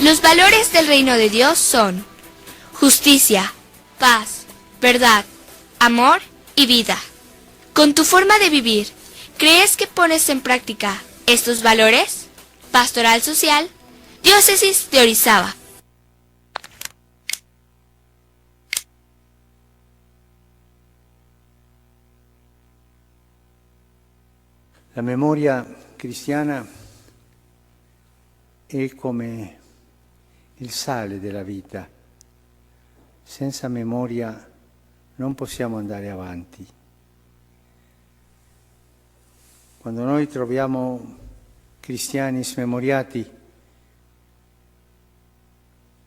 Los valores del reino de Dios son justicia, paz, verdad, amor y vida. Con tu forma de vivir, ¿crees que pones en práctica estos valores? Pastoral Social, Diócesis de Orizaba. La memoria cristiana è come il sale della vita. Senza memoria non possiamo andare avanti. Quando noi troviamo cristiani smemoriati,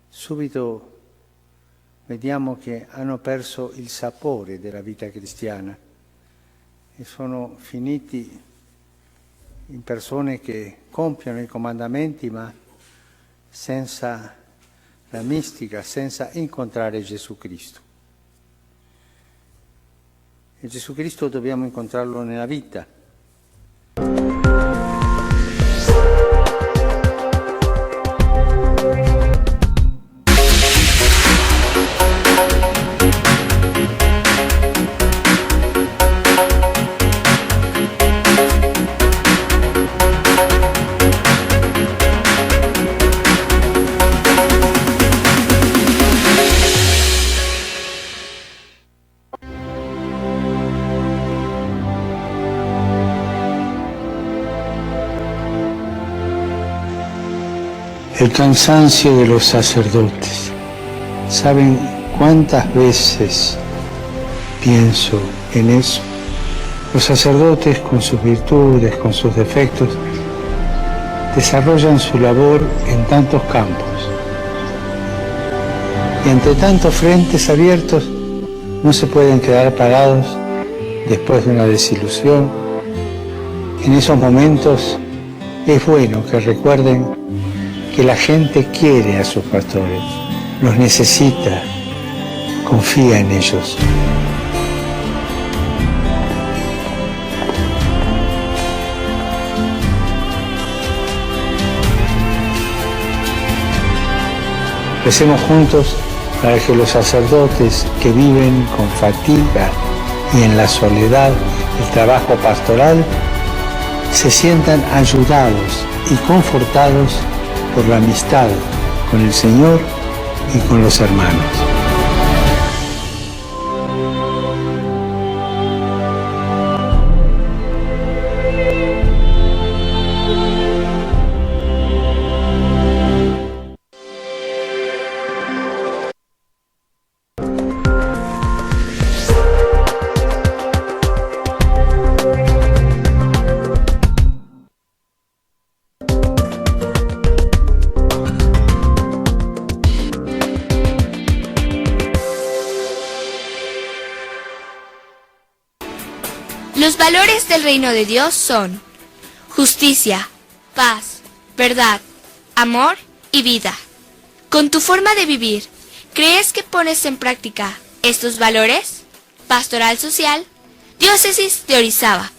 subito vediamo che hanno perso il sapore della vita cristiana e sono finiti in persone che compiono i comandamenti ma senza la mistica, senza incontrare Gesù Cristo. E Gesù Cristo dobbiamo incontrarlo nella vita. El cansancio de los sacerdotes. ¿Saben cuántas veces pienso en eso? Los sacerdotes, con sus virtudes, con sus defectos, desarrollan su labor en tantos campos. Y ante tantos frentes abiertos, no se pueden quedar parados después de una desilusión. En esos momentos es bueno que recuerden que la gente quiere a sus pastores, los necesita, confía en ellos. Recemos juntos para que los sacerdotes que viven con fatiga y en la soledad el trabajo pastoral se sientan ayudados y confortados por la amistad con el Señor y con los hermanos. Los valores del reino de Dios son justicia, paz, verdad, amor y vida. Con tu forma de vivir, ¿crees que pones en práctica estos valores? Pastoral Social, Diócesis de Orizaba.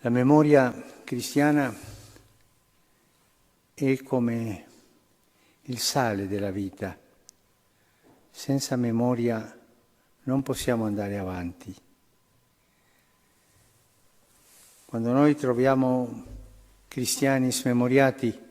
La memoria cristiana è come il sale della vita. Senza memoria non possiamo andare avanti. Quando noi troviamo cristiani smemoriati,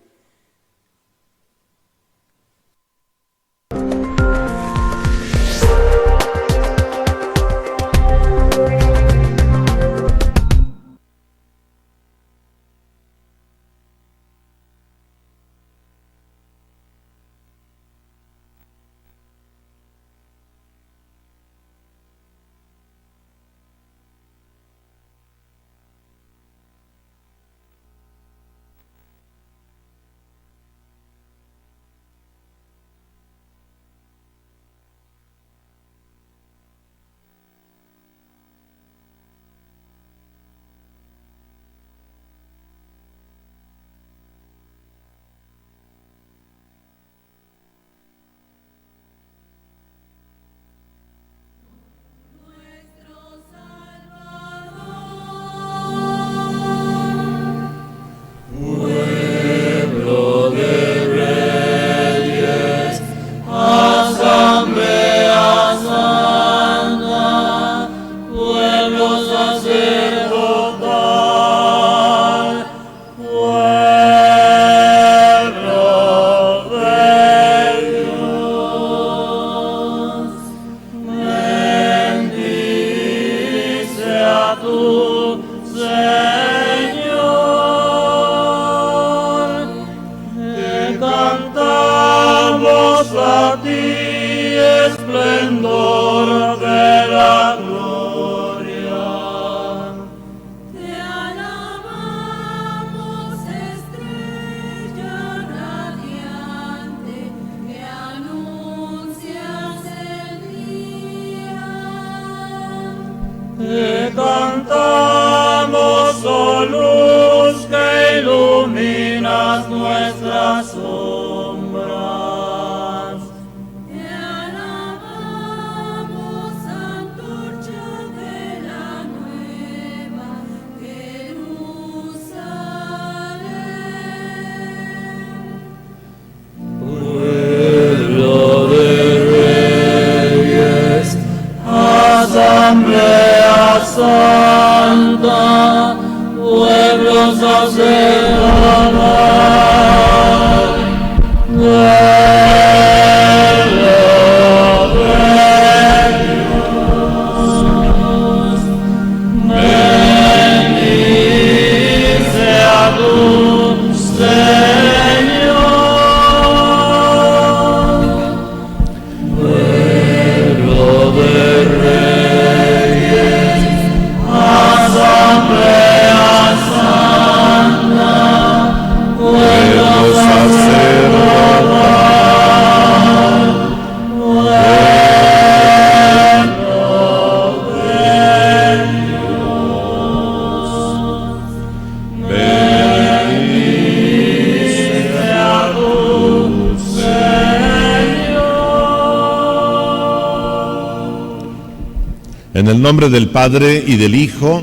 Te cantamos, oh luz que iluminas nuestras sombras. Te alabamos, antorcha de la nueva Jerusalén. Pueblo de reyes, asamblea santa, pueblo sacerdotal, pueblo de Dios, bendice a tu Señor. Pueblo de reyes, asamblea santa, pueblo sacerdotal, pueblo de Dios, bendice a tu Señor. En el nombre del Padre, y del Hijo,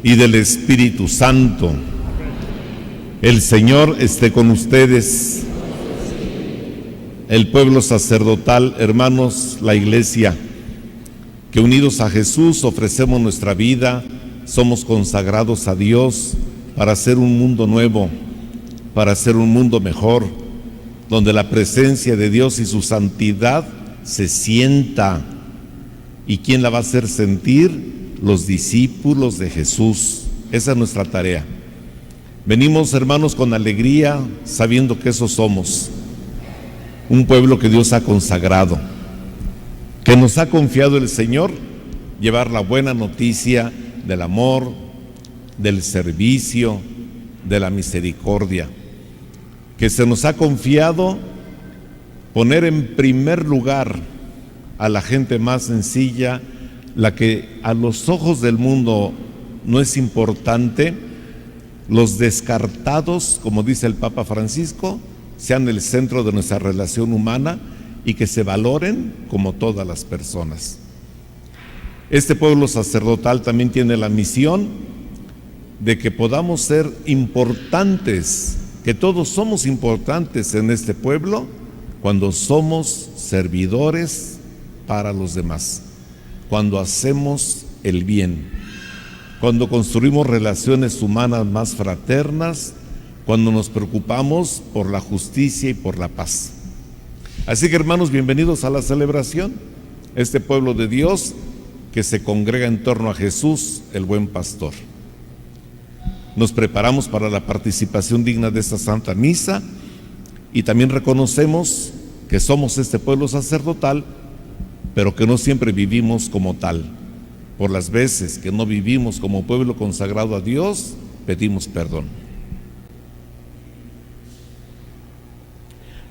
y del Espíritu Santo. El Señor esté con ustedes. El pueblo sacerdotal, hermanos, la Iglesia, que unidos a Jesús ofrecemos nuestra vida, somos consagrados a Dios para hacer un mundo nuevo, para hacer un mundo mejor, donde la presencia de Dios y su santidad se sienta. ¿Y quién la va a hacer sentir? Los discípulos de Jesús. Esa es nuestra tarea. Venimos, hermanos, con alegría, sabiendo que eso somos. Un pueblo que Dios ha consagrado, que nos ha confiado el Señor, llevar la buena noticia del amor, del servicio, de la misericordia. Que se nos ha confiado poner en primer lugar a la gente más sencilla, la que a los ojos del mundo no es importante. Los descartados, como dice el Papa Francisco, sean el centro de nuestra relación humana y que se valoren como todas las personas. Este pueblo sacerdotal también tiene la misión de que podamos ser importantes, que todos somos importantes en este pueblo cuando somos servidores para los demás, cuando hacemos el bien, cuando construimos relaciones humanas más fraternas, cuando nos preocupamos por la justicia y por la paz. Así que, hermanos, bienvenidos a la celebración, este pueblo de Dios que se congrega en torno a Jesús, el buen pastor. Nos preparamos para la participación digna de esta Santa Misa y también reconocemos que somos este pueblo sacerdotal, pero que no siempre vivimos como tal. Por las veces que no vivimos como pueblo consagrado a Dios, pedimos perdón.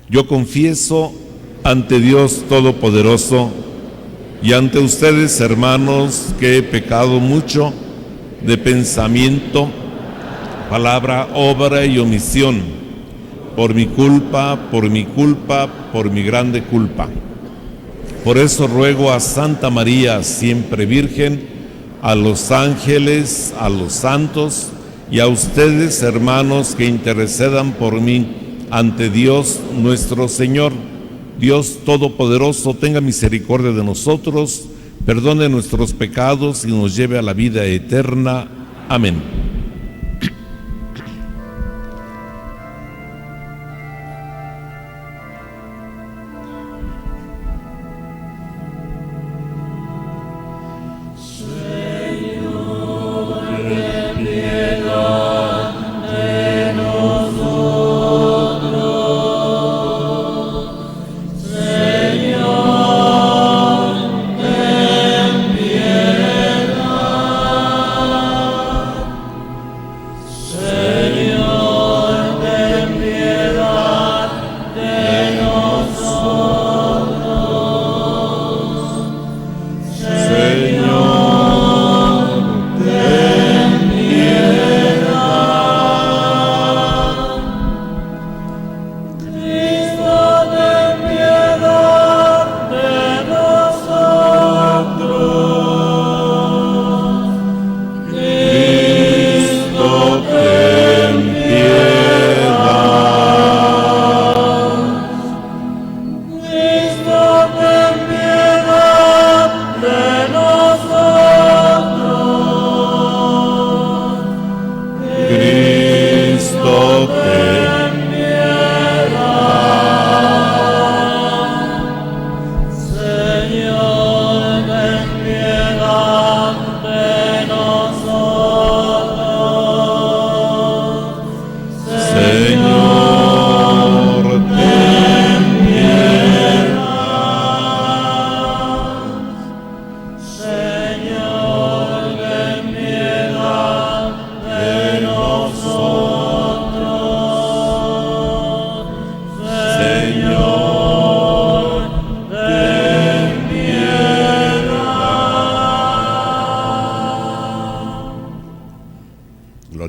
Yo confieso ante Dios Todopoderoso y ante ustedes, hermanos, que he pecado mucho de pensamiento, palabra, obra y omisión, por mi culpa, por mi grande culpa. Por eso ruego a Santa María, siempre Virgen, a los ángeles, a los santos y a ustedes, hermanos, que intercedan por mí ante Dios nuestro Señor. Dios Todopoderoso tenga misericordia de nosotros, perdone nuestros pecados y nos lleve a la vida eterna. Amén.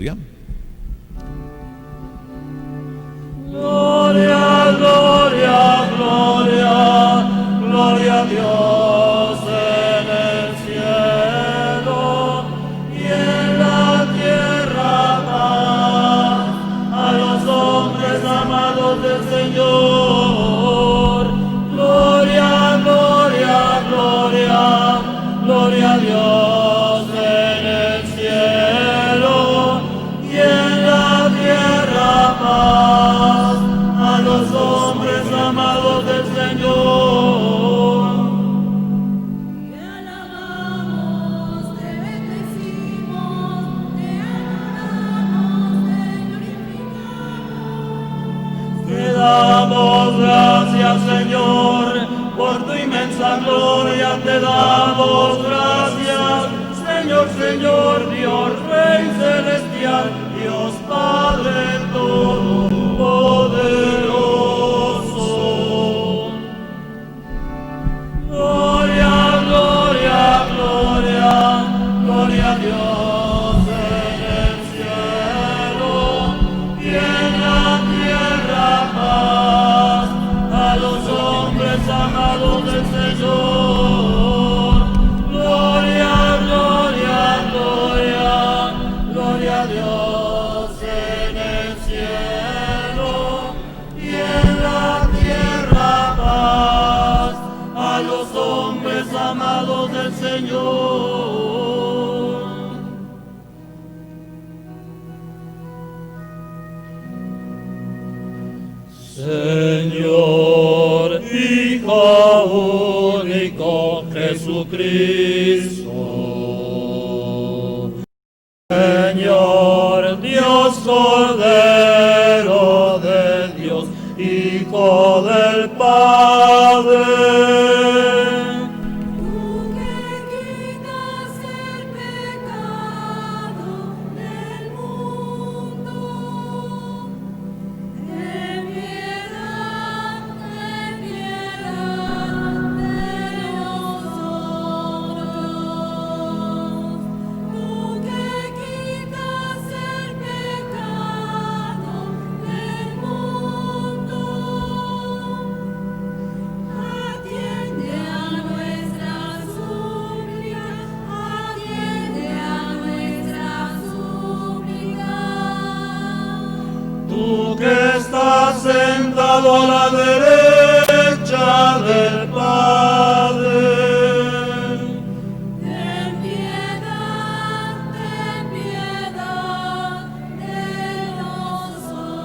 gloria. Gloria, gloria, gloria, gloria a Dios en el cielo y en la tierra paz a los hombres amados del Señor. Gloria, gloria, gloria, gloria a Dios en el cielo y en la tierra paz a los hombres amados del Señor. Te alabamos, te bendecimos, te adoramos, te glorificamos. Te damos gracias, Señor, por tu inmensa gloria. Te damos gracias, Señor, Señor, Dios Rey celestial, Dios Padre todopoderoso. Gloria, gloria, gloria, gloria a Dios en el cielo y en la tierra paz a los hombres amados del Señor. Gloria, gloria, gloria, gloria a Dios en el cielo y en la tierra paz a los hombres amados del Señor. Señor, Hijo único Jesucristo, Señor, Dios Cordero de Dios, Hijo del Padre. Tú que quitas el pecado del mundo, ten piedad de nosotros. Tú que quitas el pecado del mundo, atiende a nuestra súplica, atiende a nuestra súplica. Tú que estás sentado a la derecha del Padre. Ten piedad de nosotros.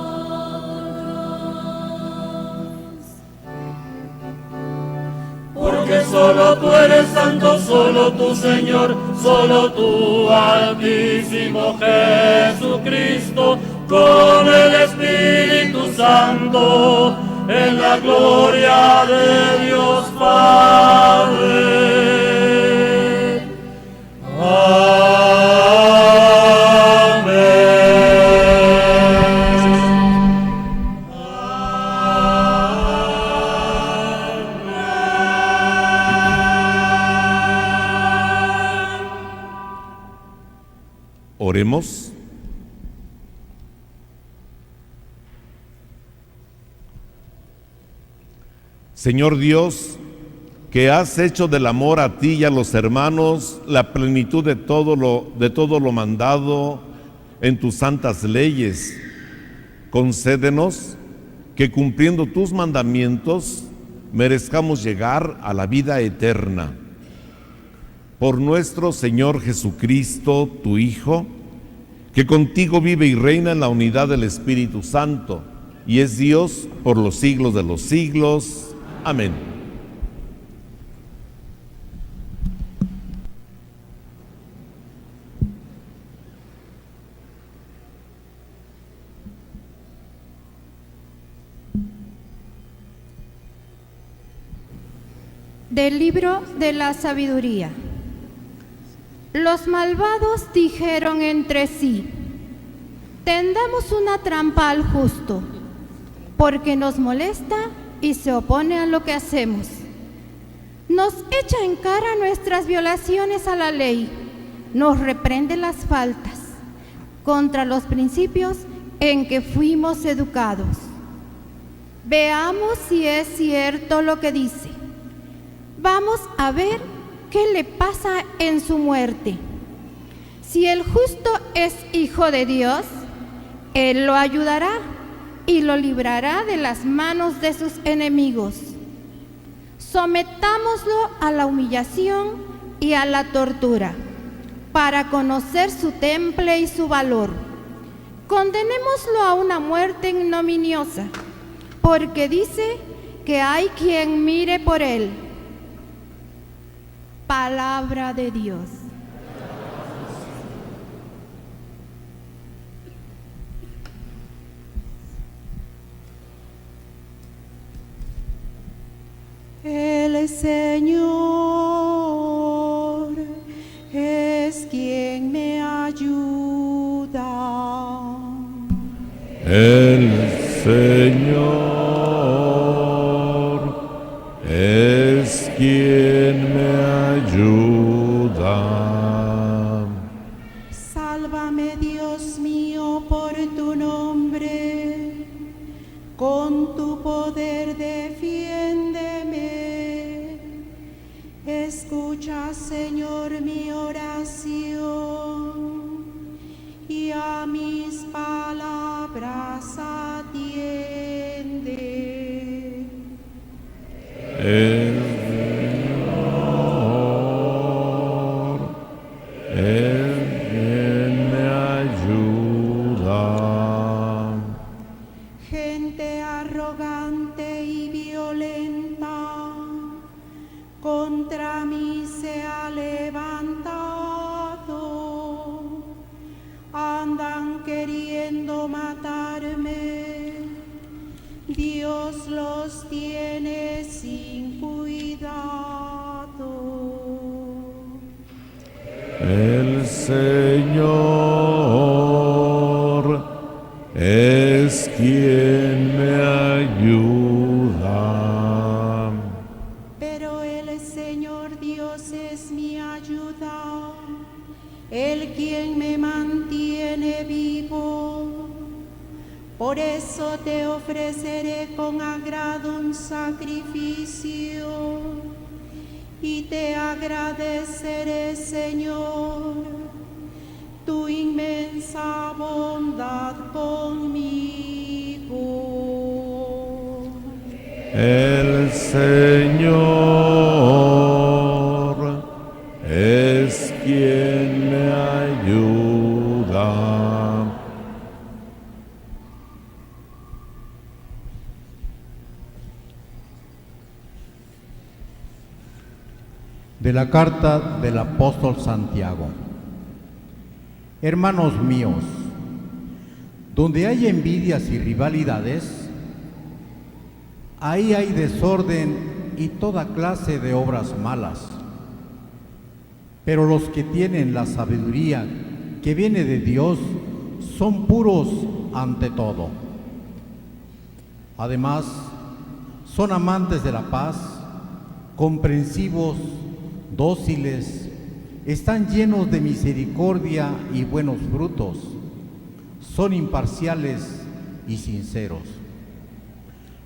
Porque solo tú eres santo, solo tú, Señor, solo tú, Altísimo Jesucristo, con el Espíritu Santo, en la gloria de Dios Padre. Oremos. Señor Dios, que has hecho del amor a ti y a los hermanos la plenitud de todo lo mandado en tus santas leyes, concédenos que cumpliendo tus mandamientos merezcamos llegar a la vida eterna. Por nuestro Señor Jesucristo, tu Hijo, que contigo vive y reina en la unidad del Espíritu Santo, y es Dios por los siglos de los siglos. Amén. Del libro de la sabiduría. Los malvados dijeron entre sí: tendamos una trampa al justo, porque nos molesta y se opone a lo que hacemos. Nos echa en cara nuestras violaciones a la ley, nos reprende las faltas, contra los principios en que fuimos educados. Veamos si es cierto lo que dice. Vamos a ver qué le pasa en su muerte. Si el justo es hijo de Dios, Él lo ayudará y lo librará de las manos de sus enemigos. Sometámoslo a la humillación y a la tortura, para conocer su temple y su valor. Condenémoslo a una muerte ignominiosa, porque dice que hay quien mire por él. Palabra de Dios. El Señor es quien me ayuda. El Señor es quien me ayuda. Sálvame, Dios mío, por tu nombre. Con tu poder defiéndeme. Escucha, Señor, mi oración y a mis palabras atiende. El Señor es quien me ayuda. Gente arrogante y violenta contra mí se ha levantado. Andan queriendo matarme. Dios los tiene sin cuidado. El Señor es quien me ayuda. Pero el Señor Dios es mi ayuda, el quien me mantiene vivo. Por eso te ofreceré con agrado un sacrificio y te agradeceré, Señor, tu inmensa bondad conmigo. El Señor es quien me ayuda. De la carta del apóstol Santiago. Hermanos míos, donde hay envidias y rivalidades, ahí hay desorden y toda clase de obras malas. Pero los que tienen la sabiduría que viene de Dios son puros ante todo. Además, son amantes de la paz, comprensivos, dóciles, están llenos de misericordia y buenos frutos, son imparciales y sinceros.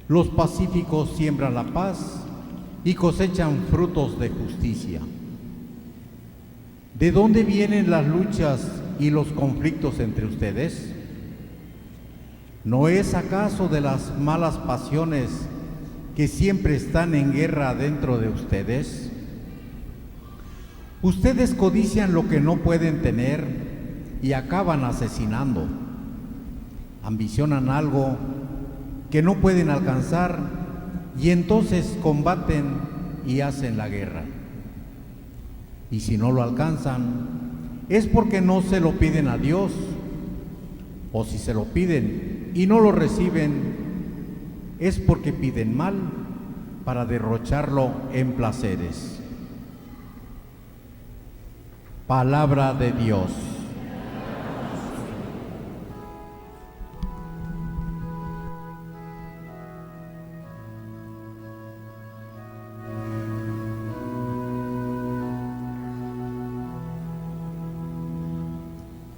Los pacíficos siembran la paz y cosechan frutos de justicia. ¿De dónde vienen las luchas y los conflictos entre ustedes? ¿No es acaso de las malas pasiones que siempre están en guerra dentro de ustedes? Ustedes codician lo que no pueden tener y acaban asesinando. Ambicionan algo que no pueden alcanzar y entonces combaten y hacen la guerra. Y si no lo alcanzan, es porque no se lo piden a Dios, o si se lo piden y no lo reciben, es porque piden mal para derrocharlo en placeres. Palabra de Dios.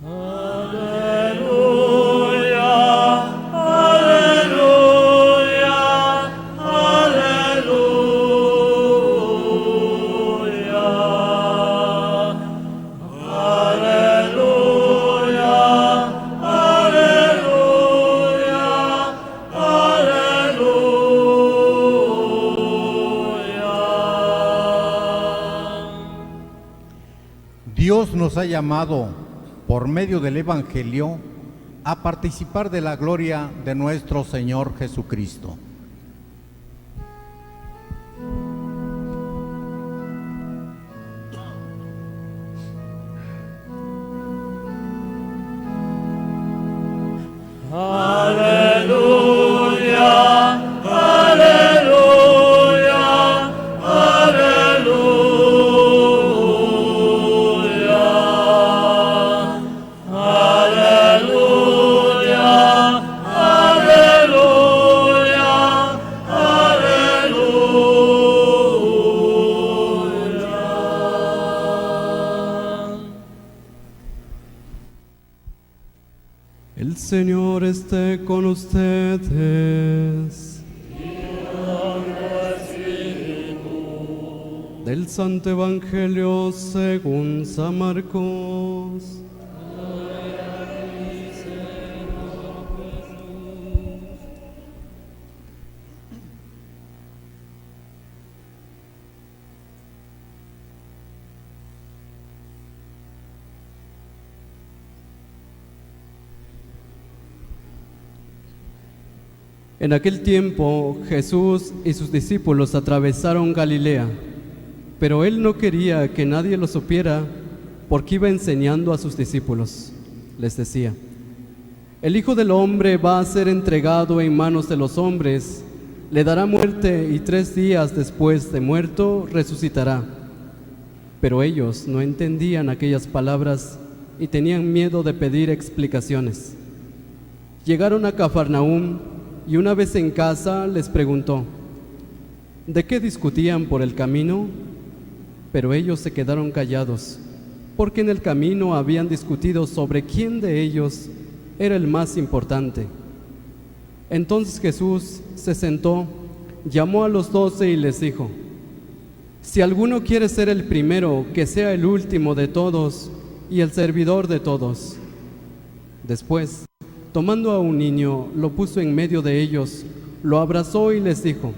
Aleluya. Dios nos ha llamado, por medio del Evangelio, a participar de la gloria de nuestro Señor Jesucristo. Aleluya, aleluya, aleluya, aleluya, aleluya. El Señor esté con ustedes. Del Santo Evangelio según San Marcos. En aquel tiempo Jesús y sus discípulos atravesaron Galilea, pero él no quería que nadie lo supiera porque iba enseñando a sus discípulos. Les decía: el Hijo del Hombre va a ser entregado en manos de los hombres, le dará muerte y 3 días después de muerto resucitará. Pero ellos no entendían aquellas palabras y tenían miedo de pedir explicaciones. Llegaron a Cafarnaúm y una vez en casa les preguntó: ¿de qué discutían por el camino? Pero ellos se quedaron callados, porque en el camino habían discutido sobre quién de ellos era el más importante. Entonces Jesús se sentó, llamó a los 12 y les dijo: si alguno quiere ser el primero, que sea el último de todos y el servidor de todos. Después, tomando a un niño, lo puso en medio de ellos, lo abrazó y les dijo: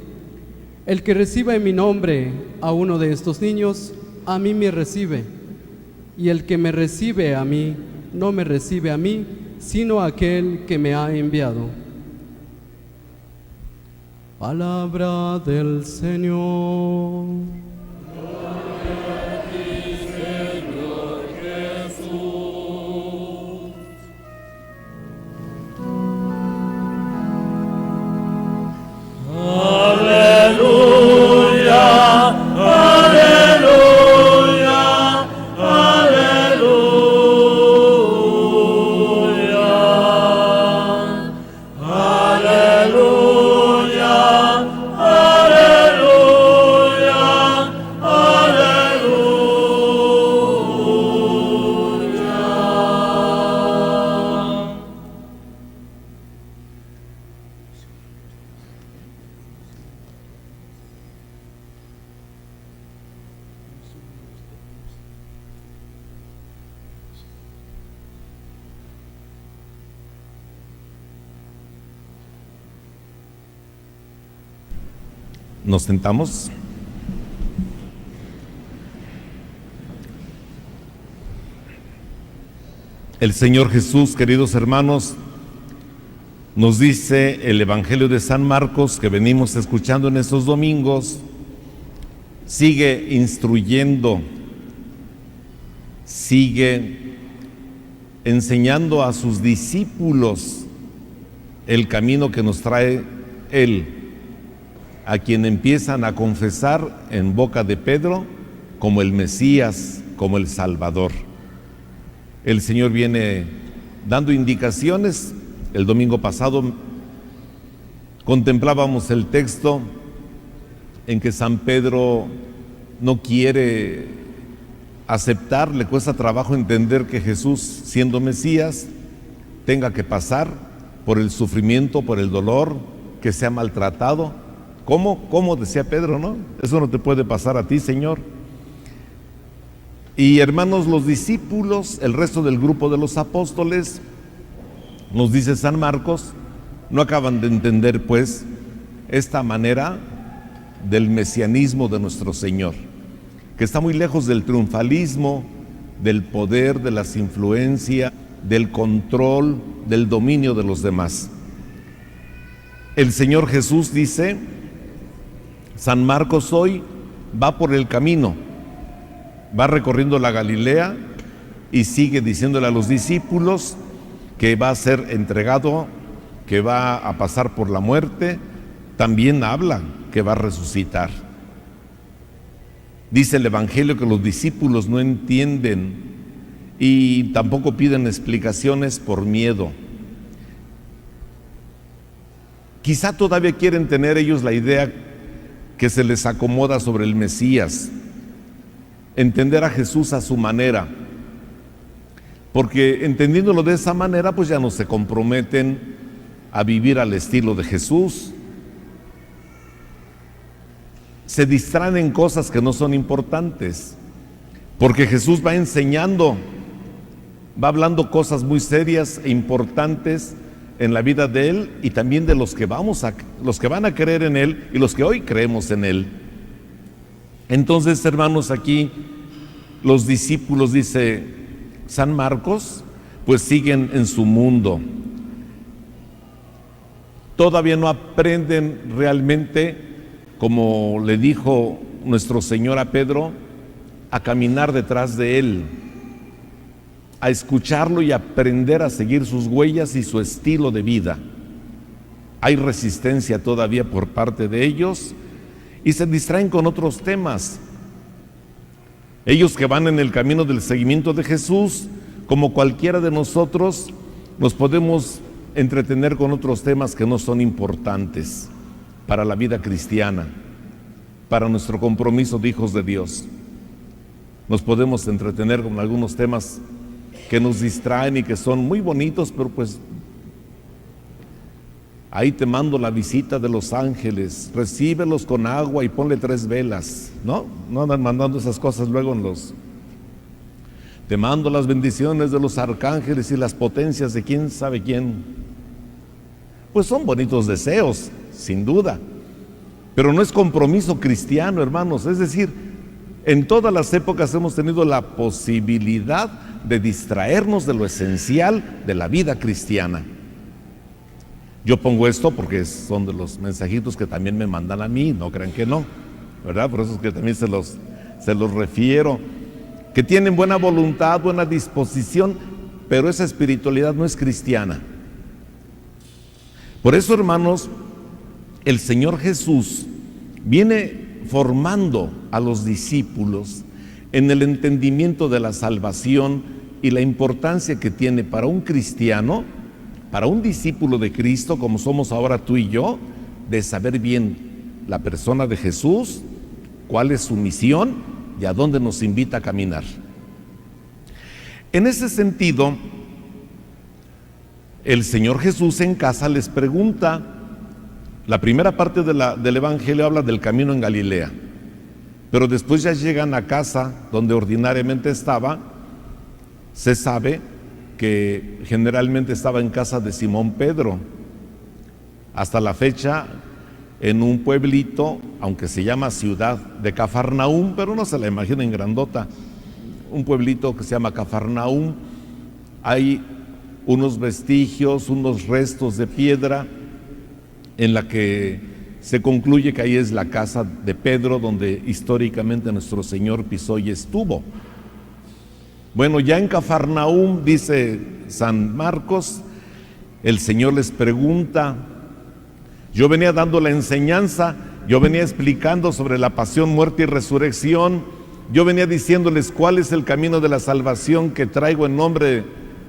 el que reciba en mi nombre a uno de estos niños, a mí me recibe, y el que me recibe a mí, no me recibe a mí, sino a aquel que me ha enviado. Palabra del Señor. Nos sentamos. El Señor Jesús, queridos hermanos, nos dice el Evangelio de San Marcos que venimos escuchando en estos domingos, sigue instruyendo, sigue enseñando a sus discípulos el camino que nos trae Él, a quien empiezan a confesar en boca de Pedro como el Mesías, como el Salvador. El Señor viene dando indicaciones. El domingo pasado contemplábamos el texto en que San Pedro no quiere aceptar, le cuesta trabajo entender que Jesús, siendo Mesías, tenga que pasar por el sufrimiento, por el dolor, que sea maltratado. ¿Cómo? Decía Pedro, ¿no? Eso no te puede pasar a ti, Señor. Y hermanos, los discípulos, el resto del grupo de los apóstoles, nos dice San Marcos, no acaban de entender pues esta manera del mesianismo de nuestro Señor, que está muy lejos del triunfalismo, del poder, de las influencias, del control, del dominio de los demás. El Señor Jesús dice, San Marcos hoy va por el camino, va recorriendo la Galilea y sigue diciéndole a los discípulos que va a ser entregado, que va a pasar por la muerte. También habla que va a resucitar. Dice el Evangelio que los discípulos no entienden y tampoco piden explicaciones por miedo. Quizá todavía quieren tener ellos la idea que se les acomoda sobre el Mesías, entender a Jesús a su manera, porque entendiéndolo de esa manera, pues ya no se comprometen a vivir al estilo de Jesús. Se distraen en cosas que no son importantes, porque Jesús va enseñando, va hablando cosas muy serias e importantes en la vida de Él y también de los que van a creer en Él y los que hoy creemos en Él. Entonces, hermanos, aquí los discípulos, dice San Marcos, pues siguen en su mundo. Todavía no aprenden realmente, como le dijo nuestro Señor a Pedro, a caminar detrás de Él, a escucharlo y aprender a seguir sus huellas y su estilo de vida. Hay resistencia todavía por parte de ellos y se distraen con otros temas. Ellos que van en el camino del seguimiento de Jesús, como cualquiera de nosotros, nos podemos entretener con otros temas que no son importantes para la vida cristiana, para nuestro compromiso de hijos de Dios. Nos podemos entretener con algunos temas que nos distraen y que son muy bonitos, pero pues ahí te mando la visita de los ángeles, recíbelos con agua y ponle 3 velas, ¿no? No andan mandando esas cosas luego en los... Te mando las bendiciones de los arcángeles y las potencias de quién sabe quién. Pues son bonitos deseos, sin duda, pero no es compromiso cristiano, hermanos. Es decir, en todas las épocas hemos tenido la posibilidad de distraernos de lo esencial de la vida cristiana. Yo pongo esto porque son de los mensajitos que también me mandan a mí, no crean que no, ¿verdad? Por eso es que también se los refiero, que tienen buena voluntad, buena disposición, pero esa espiritualidad no es cristiana. Por eso, hermanos, el Señor Jesús viene formando a los discípulos en el entendimiento de la salvación y la importancia que tiene para un cristiano, para un discípulo de Cristo, como somos ahora tú y yo, de saber bien la persona de Jesús, cuál es su misión y a dónde nos invita a caminar. En ese sentido, el Señor Jesús en casa les pregunta. La primera parte del Evangelio habla del camino en Galilea, pero después ya llegan a casa donde ordinariamente estaba. Se sabe que generalmente estaba en casa de Simón Pedro, hasta la fecha en un pueblito, aunque se llama ciudad de Cafarnaúm, pero no se la imaginen grandota, un pueblito que se llama Cafarnaúm. Hay unos vestigios, unos restos de piedra en la que se concluye que ahí es la casa de Pedro, donde históricamente nuestro Señor pisó y estuvo. Bueno, ya en Cafarnaúm, dice San Marcos, el Señor les pregunta. Yo venía dando la enseñanza, yo venía explicando sobre la pasión, muerte y resurrección, yo venía diciéndoles cuál es el camino de la salvación que traigo en nombre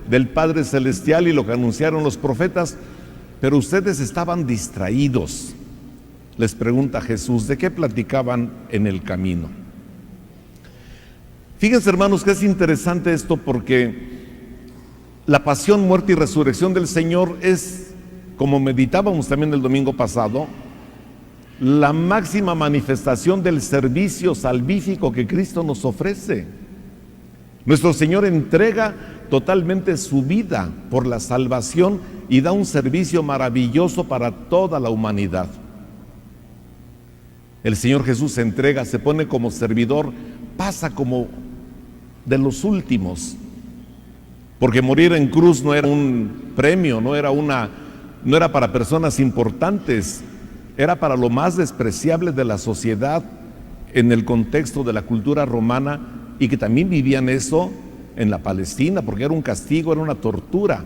del Padre Celestial y lo que anunciaron los profetas, pero ustedes estaban distraídos. Les pregunta Jesús, ¿de qué platicaban en el camino? Fíjense, hermanos, que es interesante esto, porque la pasión, muerte y resurrección del Señor es, como meditábamos también el domingo pasado, la máxima manifestación del servicio salvífico que Cristo nos ofrece. Nuestro Señor entrega totalmente su vida por la salvación y da un servicio maravilloso para toda la humanidad. El Señor Jesús se entrega, se pone como servidor, pasa como de los últimos, porque morir en cruz no era un premio, no era para personas importantes, era para lo más despreciable de la sociedad en el contexto de la cultura romana, y que también vivían eso en la Palestina, porque era un castigo, era una tortura.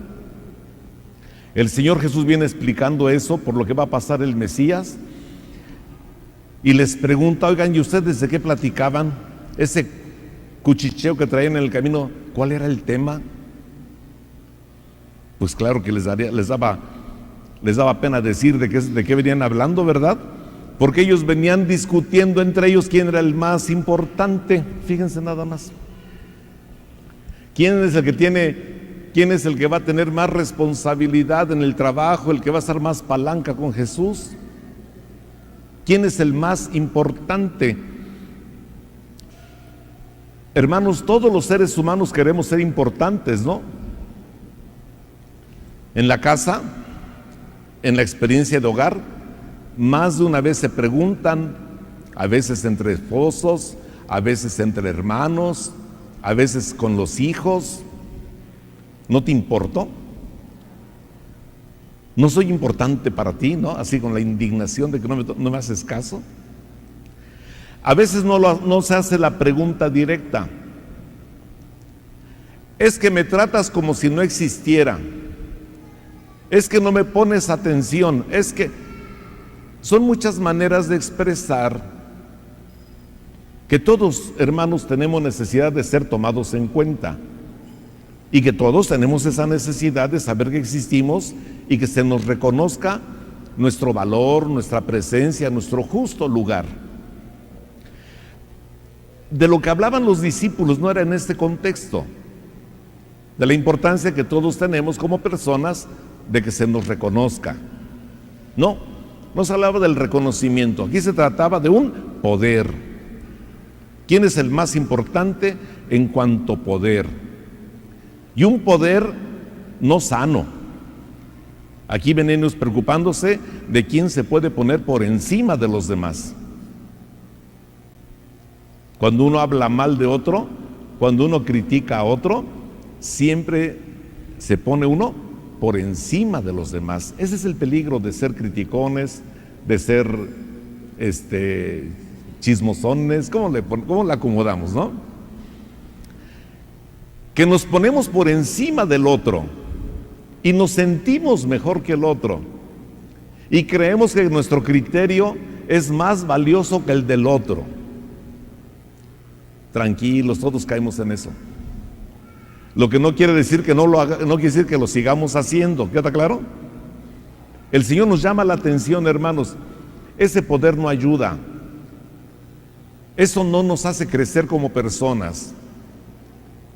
El Señor Jesús viene explicando eso por lo que va a pasar el Mesías, y les pregunta: oigan, ¿y ustedes de qué platicaban? Ese cuchicheo que traían en el camino, ¿cuál era el tema? Pues claro que les daba pena decir de qué venían hablando, ¿verdad? Porque ellos venían discutiendo entre ellos quién era el más importante. Fíjense nada más. ¿Quién es el que va a tener más responsabilidad en el trabajo, el que va a estar más palanca con Jesús? ¿Quién es el más importante? Hermanos, todos los seres humanos queremos ser importantes, ¿no? En la casa, en la experiencia de hogar, más de una vez se preguntan, a veces entre esposos, a veces entre hermanos, a veces con los hijos: ¿no te importó? ¿No soy importante para ti? ¿No? Así con la indignación de que no me haces caso. A veces no se hace la pregunta directa: es que me tratas como si no existiera, es que no me pones atención, es que... Son muchas maneras de expresar que todos, hermanos, tenemos necesidad de ser tomados en cuenta, y que todos tenemos esa necesidad de saber que existimos y que se nos reconozca nuestro valor, nuestra presencia, nuestro justo lugar. De lo que hablaban los discípulos no era en este contexto, de la importancia que todos tenemos como personas de que se nos reconozca. No se hablaba del reconocimiento, aquí se trataba de un poder. ¿Quién es el más importante en cuanto a poder? Y un poder no sano. Aquí venimos preocupándose de quién se puede poner por encima de los demás. Cuando uno habla mal de otro, cuando uno critica a otro, siempre se pone uno por encima de los demás. Ese es el peligro de ser criticones, de ser chismosones. ¿Cómo le acomodamos, no? Que nos ponemos por encima del otro y nos sentimos mejor que el otro, y creemos que nuestro criterio es más valioso que el del otro. Tranquilos, todos caemos en eso. Lo que no quiere decir que no quiere decir que lo sigamos haciendo. ¿Queda claro? El Señor nos llama la atención, hermanos. Ese poder no ayuda. Eso no nos hace crecer como personas.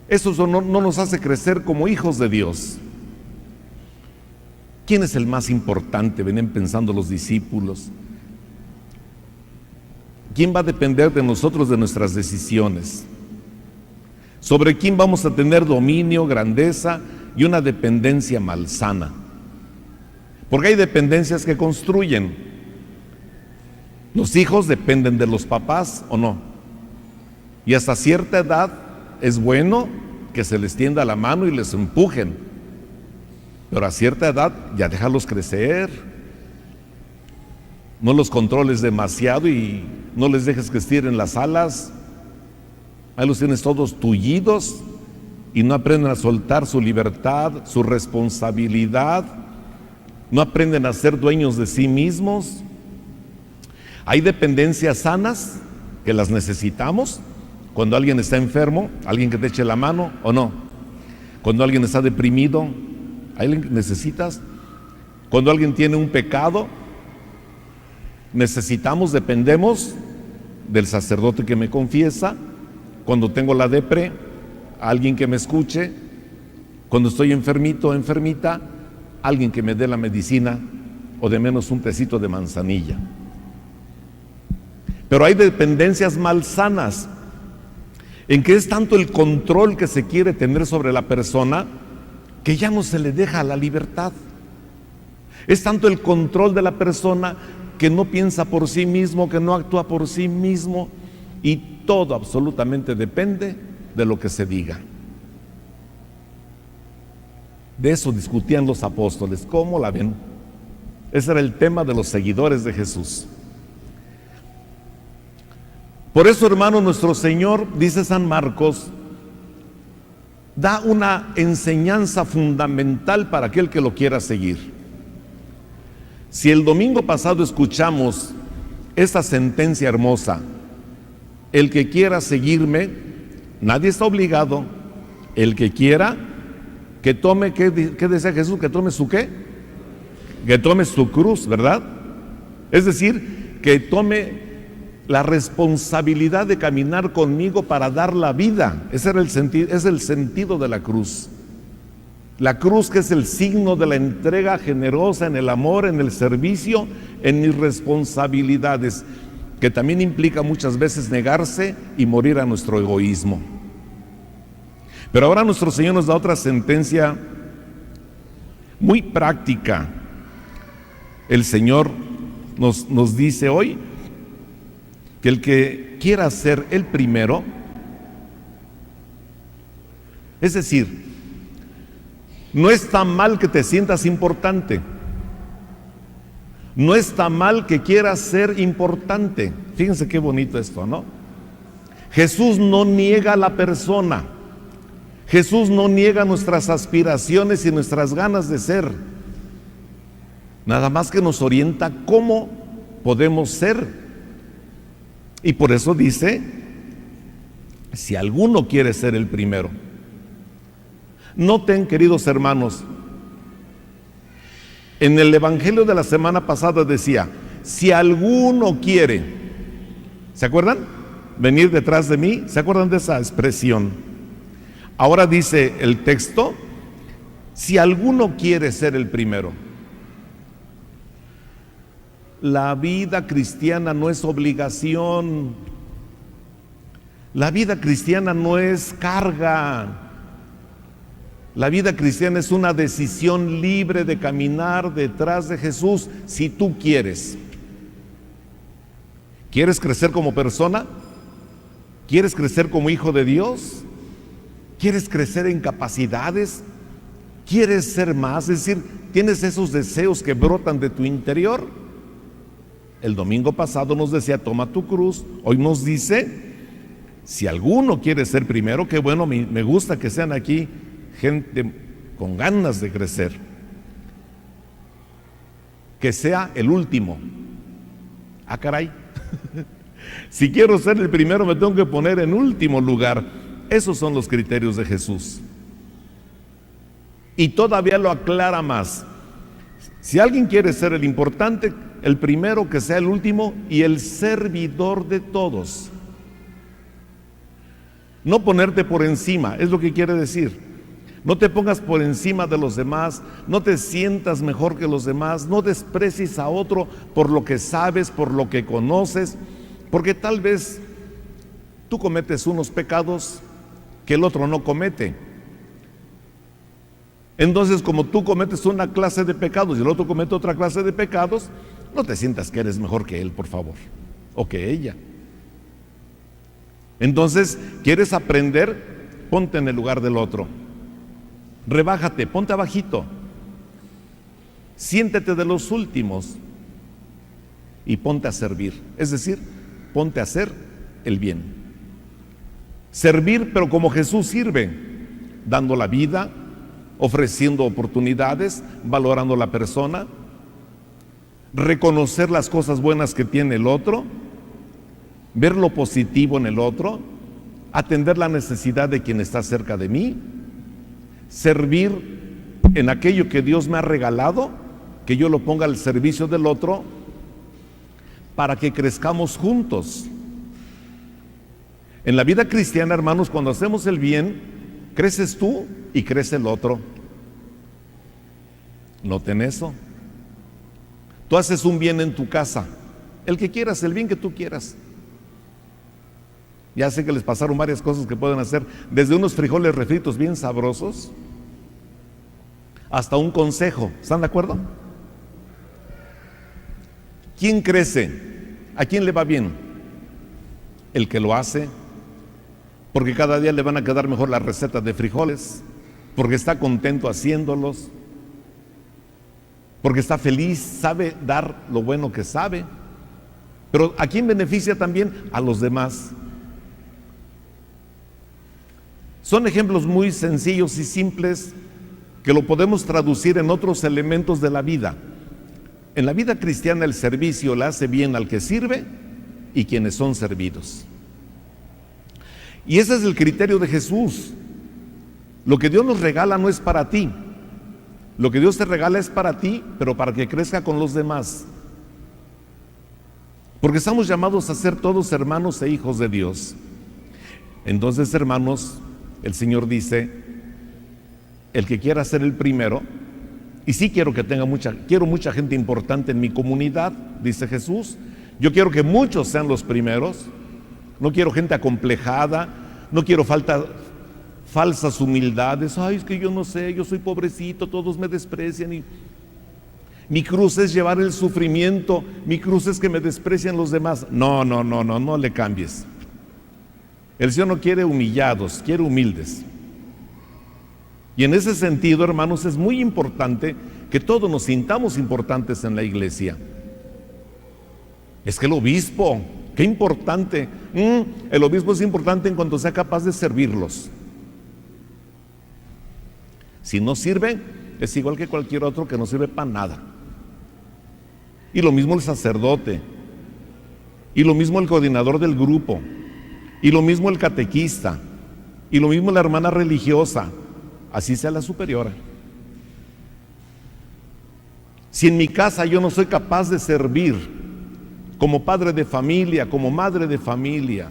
Eso no nos hace crecer como hijos de Dios. ¿Quién es el más importante? Venían pensando los discípulos. ¿Quién va a depender de nosotros, de nuestras decisiones? ¿Sobre quién vamos a tener dominio, grandeza y una dependencia malsana? Porque hay dependencias que construyen. Los hijos dependen de los papás, ¿o no? Y hasta cierta edad es bueno que se les tienda la mano y les empujen, pero a cierta edad ya déjalos crecer. No los controles demasiado y no les dejes que estiren las alas. Ahí los tienes todos tullidos y no aprenden a soltar su libertad, su responsabilidad. No aprenden a ser dueños de sí mismos. Hay dependencias sanas que las necesitamos. Cuando alguien está enfermo, alguien que te eche la mano, ¿o no? Cuando alguien está deprimido, alguien que necesitas. Cuando alguien tiene un pecado, dependemos del sacerdote que me confiesa. Cuando tengo la depre, alguien que me escuche. Cuando estoy enfermito o enfermita, alguien que me dé la medicina, o de menos un tecito de manzanilla. Pero hay dependencias malsanas, en que es tanto el control que se quiere tener sobre la persona, que ya no se le deja la libertad. Es tanto el control de la persona que no piensa por sí mismo, que no actúa por sí mismo, y todo absolutamente depende de lo que se diga. De eso discutían los apóstoles. ¿Cómo la ven? Ese era el tema de los seguidores de Jesús. Por eso, hermano, nuestro Señor, dice San Marcos, da una enseñanza fundamental para aquel que lo quiera seguir. Si el domingo pasado escuchamos esta sentencia hermosa, el que quiera seguirme, nadie está obligado. El que quiera, que tome, ¿qué decía Jesús? Que tome su ¿qué? Que tome su cruz, ¿verdad? Es decir, que tome la responsabilidad de caminar conmigo para dar la vida. Ese era es el sentido de la cruz. La cruz, que es el signo de la entrega generosa en el amor, en el servicio, en mis responsabilidades, que también implica muchas veces negarse y morir a nuestro egoísmo. Pero ahora nuestro Señor nos da otra sentencia muy práctica. El Señor nos dice hoy que el que quiera ser el primero, es decir, no está mal que te sientas importante, no está mal que quieras ser importante. Fíjense qué bonito esto, ¿no? Jesús no niega a la persona, Jesús no niega nuestras aspiraciones y nuestras ganas de ser, nada más que nos orienta cómo podemos ser. Y por eso dice, si alguno quiere ser el primero. Noten, queridos hermanos, en el Evangelio de la semana pasada decía, si alguno quiere, ¿se acuerdan? Venir detrás de mí, ¿se acuerdan de esa expresión? Ahora dice el texto, si alguno quiere ser el primero. La vida cristiana no es obligación. La vida cristiana no es carga. La vida cristiana es una decisión libre de caminar detrás de Jesús si tú quieres. ¿Quieres crecer como persona? ¿Quieres crecer como hijo de Dios? ¿Quieres crecer en capacidades? ¿Quieres ser más? Es decir, ¿tienes esos deseos que brotan de tu interior? El domingo pasado nos decía, toma tu cruz. Hoy nos dice, si alguno quiere ser primero, qué bueno, me gusta que sean aquí gente con ganas de crecer. Que sea el último. Ah, caray. Si quiero ser el primero, me tengo que poner en último lugar. Esos son los criterios de Jesús. Y todavía lo aclara más. Si alguien quiere ser el importante, el primero, que sea el último y el servidor de todos. No ponerte por encima, es lo que quiere decir. No te pongas por encima de los demás, no te sientas mejor que los demás, no desprecies a otro por lo que sabes, por lo que conoces, porque tal vez tú cometes unos pecados que el otro no comete. Entonces, como tú cometes una clase de pecados y el otro comete otra clase de pecados, no te sientas que eres mejor que él, por favor, o que ella. Entonces, ¿quieres aprender? Ponte en el lugar del otro. Rebájate, ponte abajito. Siéntete de los últimos y ponte a servir. Es decir, ponte a hacer el bien. Servir, pero como Jesús sirve, dando la vida, ofreciendo oportunidades, valorando la persona, reconocer las cosas buenas que tiene el otro, ver lo positivo en el otro, atender la necesidad de quien está cerca de mí, servir en aquello que Dios me ha regalado, que yo lo ponga al servicio del otro para que crezcamos juntos. En la vida cristiana, hermanos, cuando hacemos el bien, creces tú y crece el otro. Noten eso. Tú haces un bien en tu casa, el que quieras, el bien que tú quieras. Ya sé que les pasaron varias cosas que pueden hacer, desde unos frijoles refritos bien sabrosos hasta un consejo. ¿Están de acuerdo? ¿Quién crece? ¿A quién le va bien? El que lo hace porque cada día le van a quedar mejor las recetas de frijoles, porque está contento haciéndolos, porque está feliz, sabe dar lo bueno que sabe. Pero ¿a quién beneficia también? A los demás. Son ejemplos muy sencillos y simples que lo podemos traducir en otros elementos de la vida. En la vida cristiana el servicio le hace bien al que sirve y quienes son servidos. Y ese es el criterio de Jesús. Lo que Dios nos regala no es para ti. Lo que Dios te regala es para ti, pero para que crezca con los demás. Porque estamos llamados a ser todos hermanos e hijos de Dios. Entonces, hermanos, el Señor dice, el que quiera ser el primero, y sí quiero que tenga quiero mucha gente importante en mi comunidad, dice Jesús. Yo quiero que muchos sean los primeros. No quiero gente acomplejada, no quiero falsas humildades. Ay, es que yo no sé, yo soy pobrecito, todos me desprecian y mi cruz es llevar el sufrimiento, mi cruz es que me desprecian los demás. No le cambies. El Señor no quiere humillados, quiere humildes. Y en ese sentido, hermanos, es muy importante que todos nos sintamos importantes en la iglesia. Es que el obispo, qué importante. El obispo es importante en cuanto sea capaz de servirlos. Si no sirve, es igual que cualquier otro que no sirve para nada. Y lo mismo el sacerdote, y lo mismo el coordinador del grupo, y lo mismo el catequista, y lo mismo la hermana religiosa, así sea la superiora. Si en mi casa yo no soy capaz de servir como padre de familia, como madre de familia,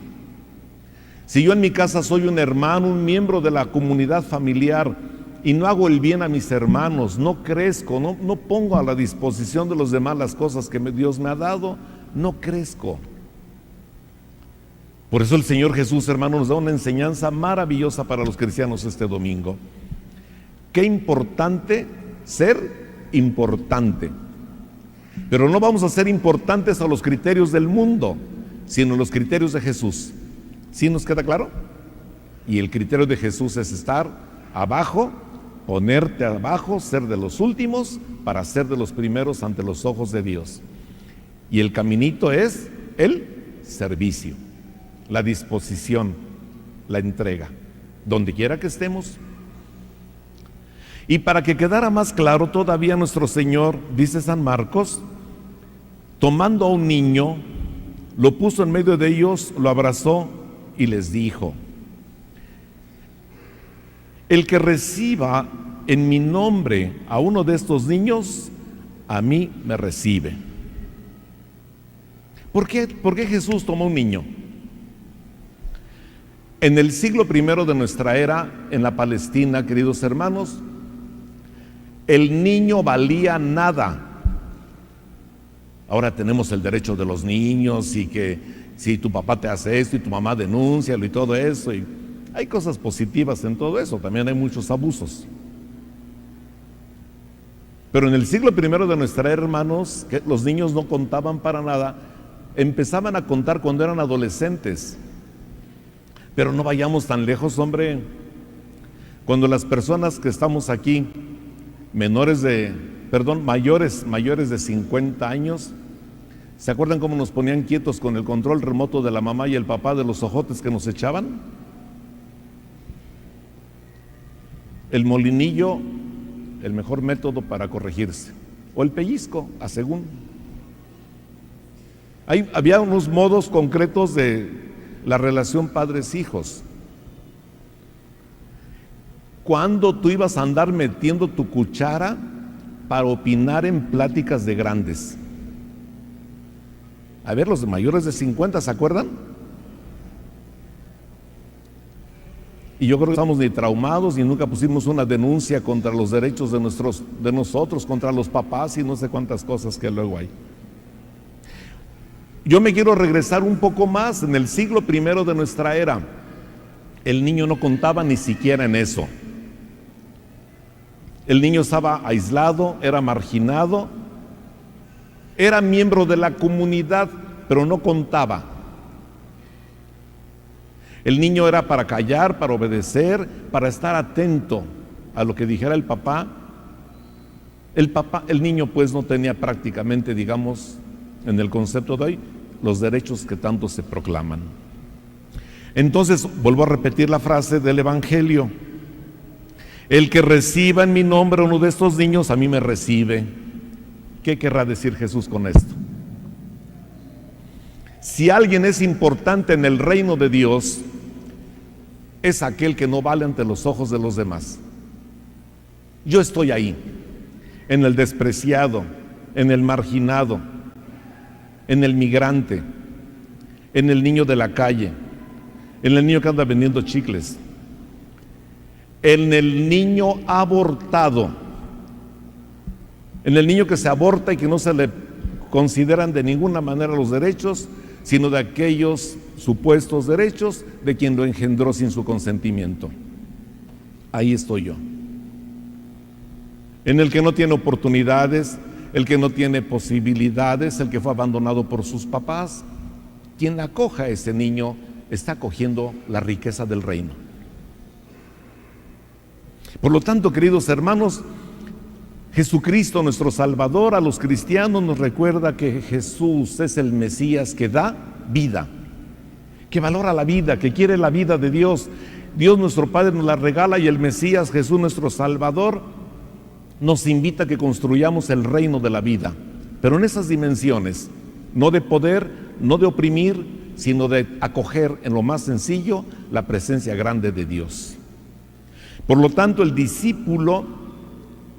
si yo en mi casa soy un hermano, un miembro de la comunidad familiar y no hago el bien a mis hermanos, no crezco, no pongo a la disposición de los demás las cosas que Dios me ha dado, no crezco. Por eso el Señor Jesús, hermanos, nos da una enseñanza maravillosa para los cristianos este domingo. Qué importante ser importante. Pero no vamos a ser importantes a los criterios del mundo, sino a los criterios de Jesús. ¿Sí nos queda claro? Y el criterio de Jesús es estar abajo, ponerte abajo, ser de los últimos para ser de los primeros ante los ojos de Dios. Y el caminito es el servicio, la disposición, la entrega, donde quiera que estemos. Y para que quedara más claro todavía, nuestro Señor, dice San Marcos, tomando a un niño, lo puso en medio de ellos, lo abrazó y les dijo: el que reciba en mi nombre a uno de estos niños, a mí me recibe. ¿Por qué Jesús tomó un niño? En el siglo I de nuestra era, en la Palestina, queridos hermanos, el niño valía nada. Ahora tenemos el derecho de los niños y que si tu papá te hace esto y tu mamá denúncialo y todo eso, y hay cosas positivas en todo eso, también hay muchos abusos. Pero en el siglo I de nuestra era, hermanos, que los niños no contaban para nada, empezaban a contar cuando eran adolescentes. Pero no vayamos tan lejos, hombre. Cuando las personas que estamos aquí, mayores de 50 años, ¿se acuerdan cómo nos ponían quietos con el control remoto de la mamá y el papá de los ojotes que nos echaban? El molinillo, el mejor método para corregirse, o el pellizco, a según. Había unos modos concretos de la relación padres-hijos. ¿Cuándo tú ibas a andar metiendo tu cuchara para opinar en pláticas de grandes? A ver, los de mayores de 50, ¿se acuerdan? Y yo creo que no estamos ni traumados ni nunca pusimos una denuncia contra los derechos de nosotros, contra los papás y no sé cuántas cosas que luego hay. Yo me quiero regresar un poco más. En el siglo I de nuestra era, el niño no contaba ni siquiera en eso. El niño estaba aislado, era marginado, era miembro de la comunidad, pero no contaba. El niño era para callar, para obedecer, para estar atento a lo que dijera el papá. El niño pues no tenía prácticamente, digamos, en el concepto de hoy, los derechos que tanto se proclaman. Entonces, vuelvo a repetir la frase del Evangelio: el que reciba en mi nombre a uno de estos niños, a mí me recibe. ¿Qué querrá decir Jesús con esto? Si alguien es importante en el reino de Dios, es aquel que no vale ante los ojos de los demás. Yo estoy ahí, en el despreciado, en el marginado, en el migrante, en el niño de la calle, en el niño que anda vendiendo chicles, en el niño abortado, en el niño que se aborta y que no se le consideran de ninguna manera los derechos, sino de aquellos supuestos derechos de quien lo engendró sin su consentimiento. Ahí estoy yo. En el que no tiene oportunidades, el que no tiene posibilidades, el que fue abandonado por sus papás. Quien acoja a ese niño está acogiendo la riqueza del reino. Por lo tanto, queridos hermanos, Jesucristo, nuestro Salvador, a los cristianos nos recuerda que Jesús es el Mesías que da vida, que valora la vida, que quiere la vida de Dios. Dios nuestro Padre nos la regala y el Mesías, Jesús nuestro Salvador, nos invita a que construyamos el reino de la vida, pero en esas dimensiones, no de poder, no de oprimir, sino de acoger en lo más sencillo la presencia grande de Dios. Por lo tanto, el discípulo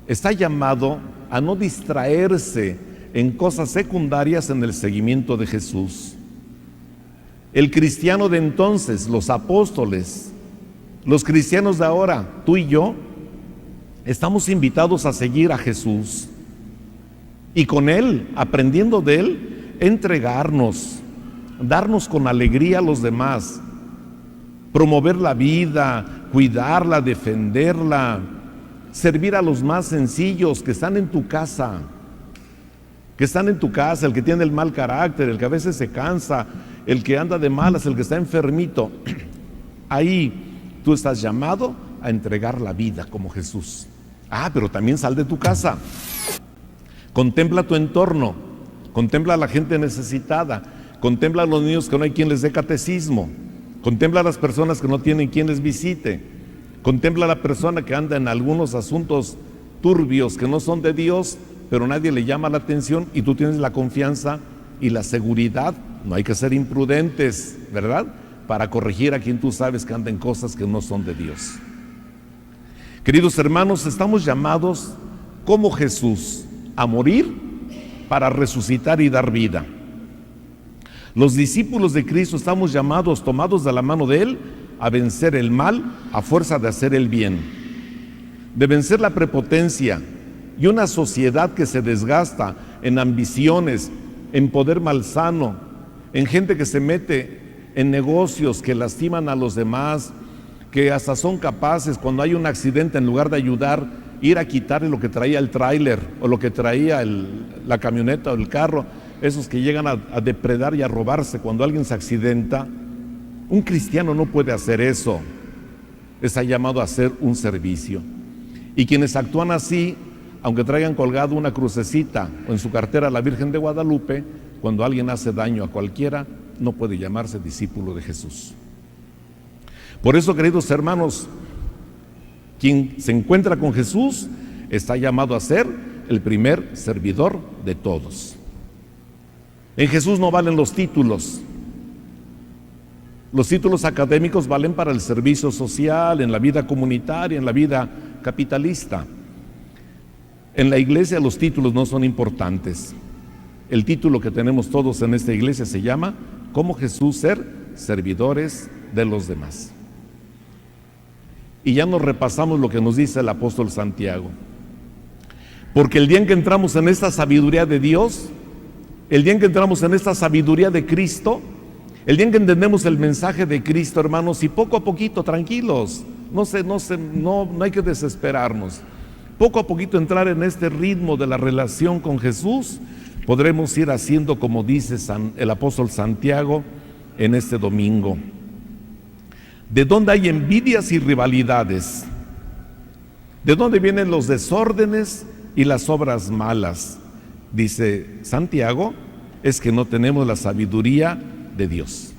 está llamado a no distraerse en cosas secundarias en el seguimiento de Jesús. El cristiano de entonces, los apóstoles, los cristianos de ahora, tú y yo, estamos invitados a seguir a Jesús y con Él, aprendiendo de Él, entregarnos, darnos con alegría a los demás, promover la vida, cuidarla, defenderla, servir a los más sencillos que están en tu casa, el que tiene el mal carácter, el que a veces se cansa, el que anda de malas, el que está enfermito. Ahí tú estás llamado a entregar la vida como Jesús. Pero también sal de tu casa, contempla tu entorno, contempla a la gente necesitada, contempla a los niños que no hay quien les dé catecismo, contempla a las personas que no tienen quien les visite, contempla a la persona que anda en algunos asuntos turbios que no son de Dios, pero nadie le llama la atención y tú tienes la confianza y la seguridad. No hay que ser imprudentes, ¿verdad?, para corregir a quien tú sabes que anda en cosas que no son de Dios. Queridos hermanos, estamos llamados como Jesús a morir para resucitar y dar vida. Los discípulos de Cristo estamos llamados, tomados de la mano de Él, a vencer el mal a fuerza de hacer el bien, de vencer la prepotencia y una sociedad que se desgasta en ambiciones, en poder malsano, en gente que se mete en negocios que lastiman a los demás, que hasta son capaces, cuando hay un accidente, en lugar de ayudar, ir a quitarle lo que traía el tráiler o lo que traía la camioneta o el carro, esos que llegan a depredar y a robarse cuando alguien se accidenta. Un cristiano no puede hacer eso, está llamado a hacer un servicio. Y quienes actúan así, aunque traigan colgado una crucecita o en su cartera la Virgen de Guadalupe, cuando alguien hace daño a cualquiera, no puede llamarse discípulo de Jesús. Por eso, queridos hermanos, quien se encuentra con Jesús está llamado a ser el primer servidor de todos. En Jesús no valen los títulos. Los títulos académicos valen para el servicio social, en la vida comunitaria, en la vida capitalista. En la iglesia los títulos no son importantes. El título que tenemos todos en esta iglesia se llama "Como Jesús ser servidores de los demás". Y ya nos repasamos lo que nos dice el apóstol Santiago. Porque el día en que entramos en esta sabiduría de Dios, el día en que entramos en esta sabiduría de Cristo, el día en que entendemos el mensaje de Cristo, hermanos, y poco a poquito, tranquilos, no hay que desesperarnos, poco a poquito entrar en este ritmo de la relación con Jesús, podremos ir haciendo como dice el apóstol Santiago en este domingo. de dónde hay envidias y rivalidades, de dónde vienen los desórdenes y las obras malas. Dice Santiago, es que no tenemos la sabiduría de Dios.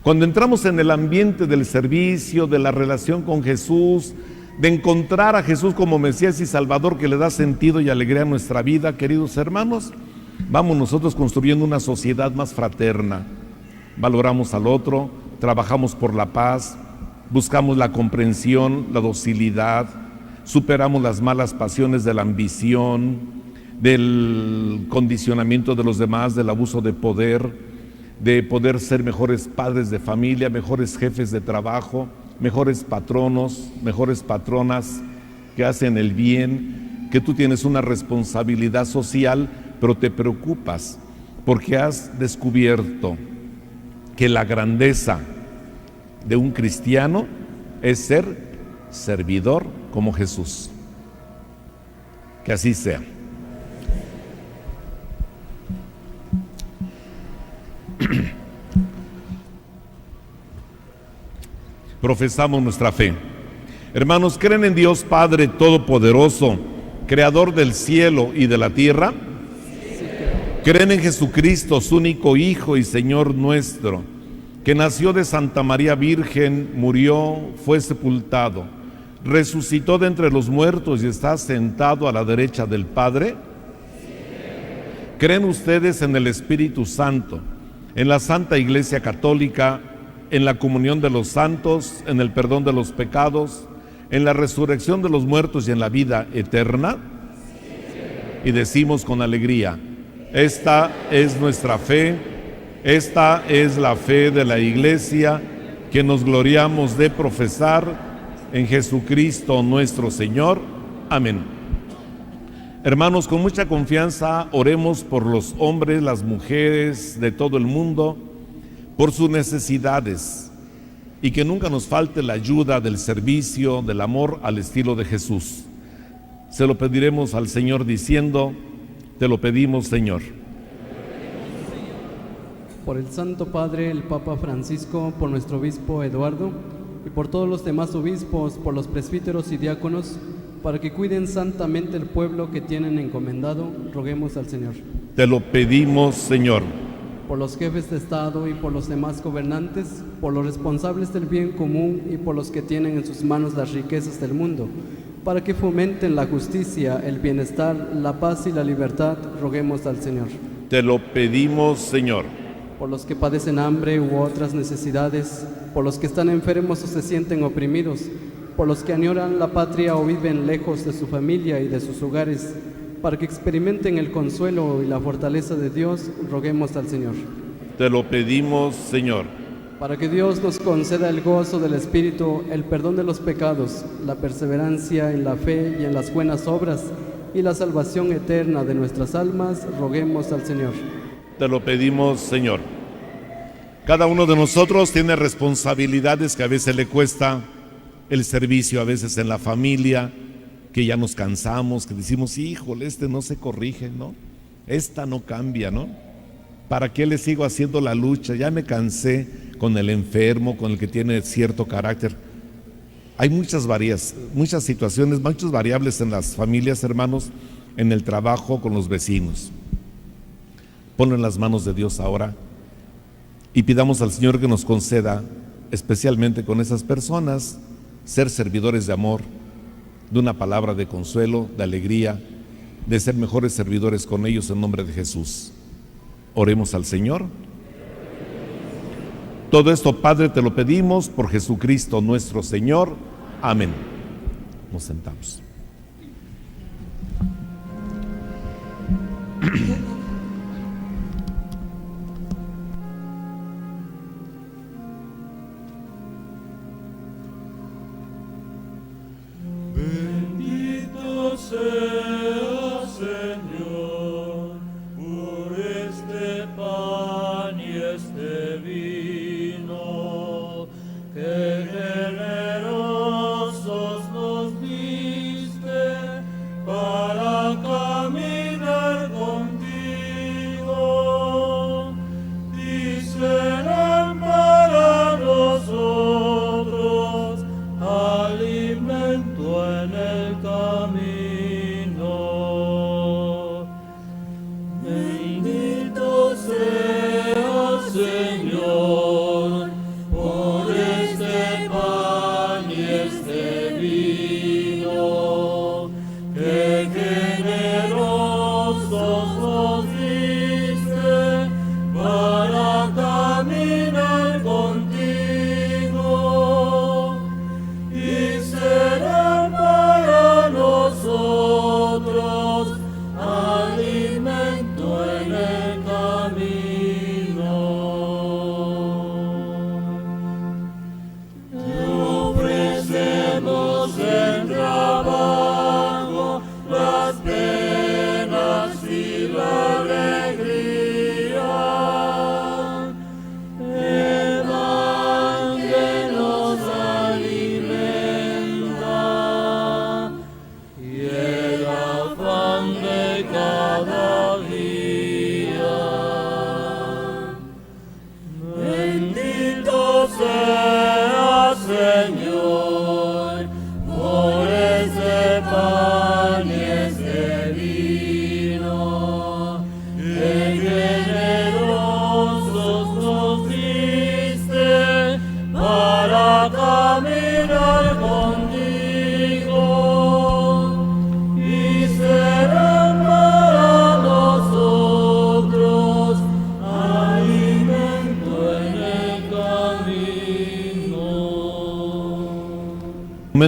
Cuando entramos en el ambiente del servicio, de la relación con Jesús, de encontrar a Jesús como Mesías y Salvador que le da sentido y alegría a nuestra vida, queridos hermanos, vamos nosotros construyendo una sociedad más fraterna. Valoramos al otro, trabajamos por la paz, buscamos la comprensión, la docilidad, superamos las malas pasiones de la ambición, del condicionamiento de los demás, del abuso de poder ser mejores padres de familia, mejores jefes de trabajo, mejores patronos, mejores patronas que hacen el bien, que tú tienes una responsabilidad social, pero te preocupas porque has descubierto que la grandeza de un cristiano es ser servidor como Jesús. Que así sea. Profesamos nuestra fe. Hermanos, ¿creen en Dios Padre Todopoderoso, Creador del cielo y de la tierra? ¿Creen en Jesucristo, su único Hijo y Señor nuestro, que nació de Santa María Virgen, murió, fue sepultado, resucitó de entre los muertos y está sentado a la derecha del Padre? ¿Creen ustedes en el Espíritu Santo, en la Santa Iglesia Católica, en la comunión de los santos, en el perdón de los pecados, en la resurrección de los muertos y en la vida eterna? Y decimos con alegría, esta es nuestra fe, esta es la fe de la Iglesia que nos gloriamos de profesar en Jesucristo nuestro Señor. Amén. Hermanos, con mucha confianza oremos por los hombres, las mujeres de todo el mundo, por sus necesidades, y que nunca nos falte la ayuda del servicio, del amor al estilo de Jesús. Se lo pediremos al Señor diciendo, te lo pedimos, Señor. Por el Santo Padre, el Papa Francisco, por nuestro obispo Eduardo, y por todos los demás obispos, por los presbíteros y diáconos, para que cuiden santamente el pueblo que tienen encomendado, roguemos al Señor. Te lo pedimos, Señor. Por los jefes de Estado y por los demás gobernantes, por los responsables del bien común y por los que tienen en sus manos las riquezas del mundo, para que fomenten la justicia, el bienestar, la paz y la libertad, roguemos al Señor. Te lo pedimos, Señor. Por los que padecen hambre u otras necesidades, por los que están enfermos o se sienten oprimidos, por los que añoran la patria o viven lejos de su familia y de sus hogares, para que experimenten el consuelo y la fortaleza de Dios, roguemos al Señor. Te lo pedimos, Señor. Para que Dios nos conceda el gozo del Espíritu, el perdón de los pecados, la perseverancia en la fe y en las buenas obras, y la salvación eterna de nuestras almas, roguemos al Señor. Te lo pedimos, Señor. Cada uno de nosotros tiene responsabilidades que a veces le cuesta el servicio, a veces en la familia, que ya nos cansamos, que decimos, híjole, este no se corrige, ¿no? Esta no cambia, ¿no? ¿Para qué le sigo haciendo la lucha? Ya me cansé con el enfermo, con el que tiene cierto carácter. Hay muchas situaciones, muchas variables en las familias, hermanos, en el trabajo, con los vecinos. Ponlo en las manos de Dios ahora y pidamos al Señor que nos conceda, especialmente con esas personas, ser servidores de amor, de una palabra de consuelo, de alegría, de ser mejores servidores con ellos en nombre de Jesús. Oremos al Señor. Todo esto, Padre, te lo pedimos por Jesucristo nuestro Señor. Amén. Nos sentamos. Bendito sea, Señor, por este pan y este vino, que generosos nos diste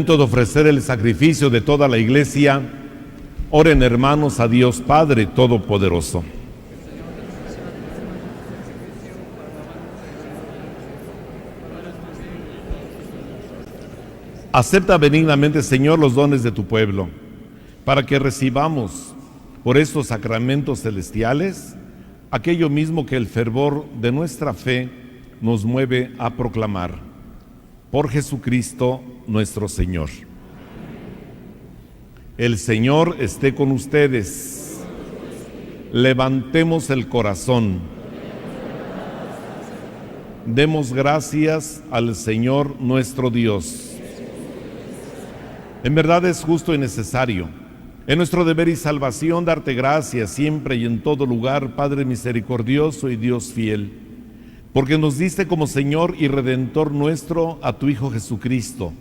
momento de ofrecer el sacrificio de toda la iglesia, oren hermanos a Dios Padre Todopoderoso. Acepta benignamente, Señor, los dones de tu pueblo, para que recibamos por estos sacramentos celestiales aquello mismo que el fervor de nuestra fe nos mueve a proclamar. Por Jesucristo nuestro Señor. El Señor esté con ustedes. Levantemos el corazón. Demos gracias al Señor nuestro Dios. En verdad es justo y necesario, en nuestro deber y salvación, darte gracias siempre y en todo lugar, Padre misericordioso y Dios fiel, porque nos diste como Señor y Redentor nuestro a tu Hijo Jesucristo.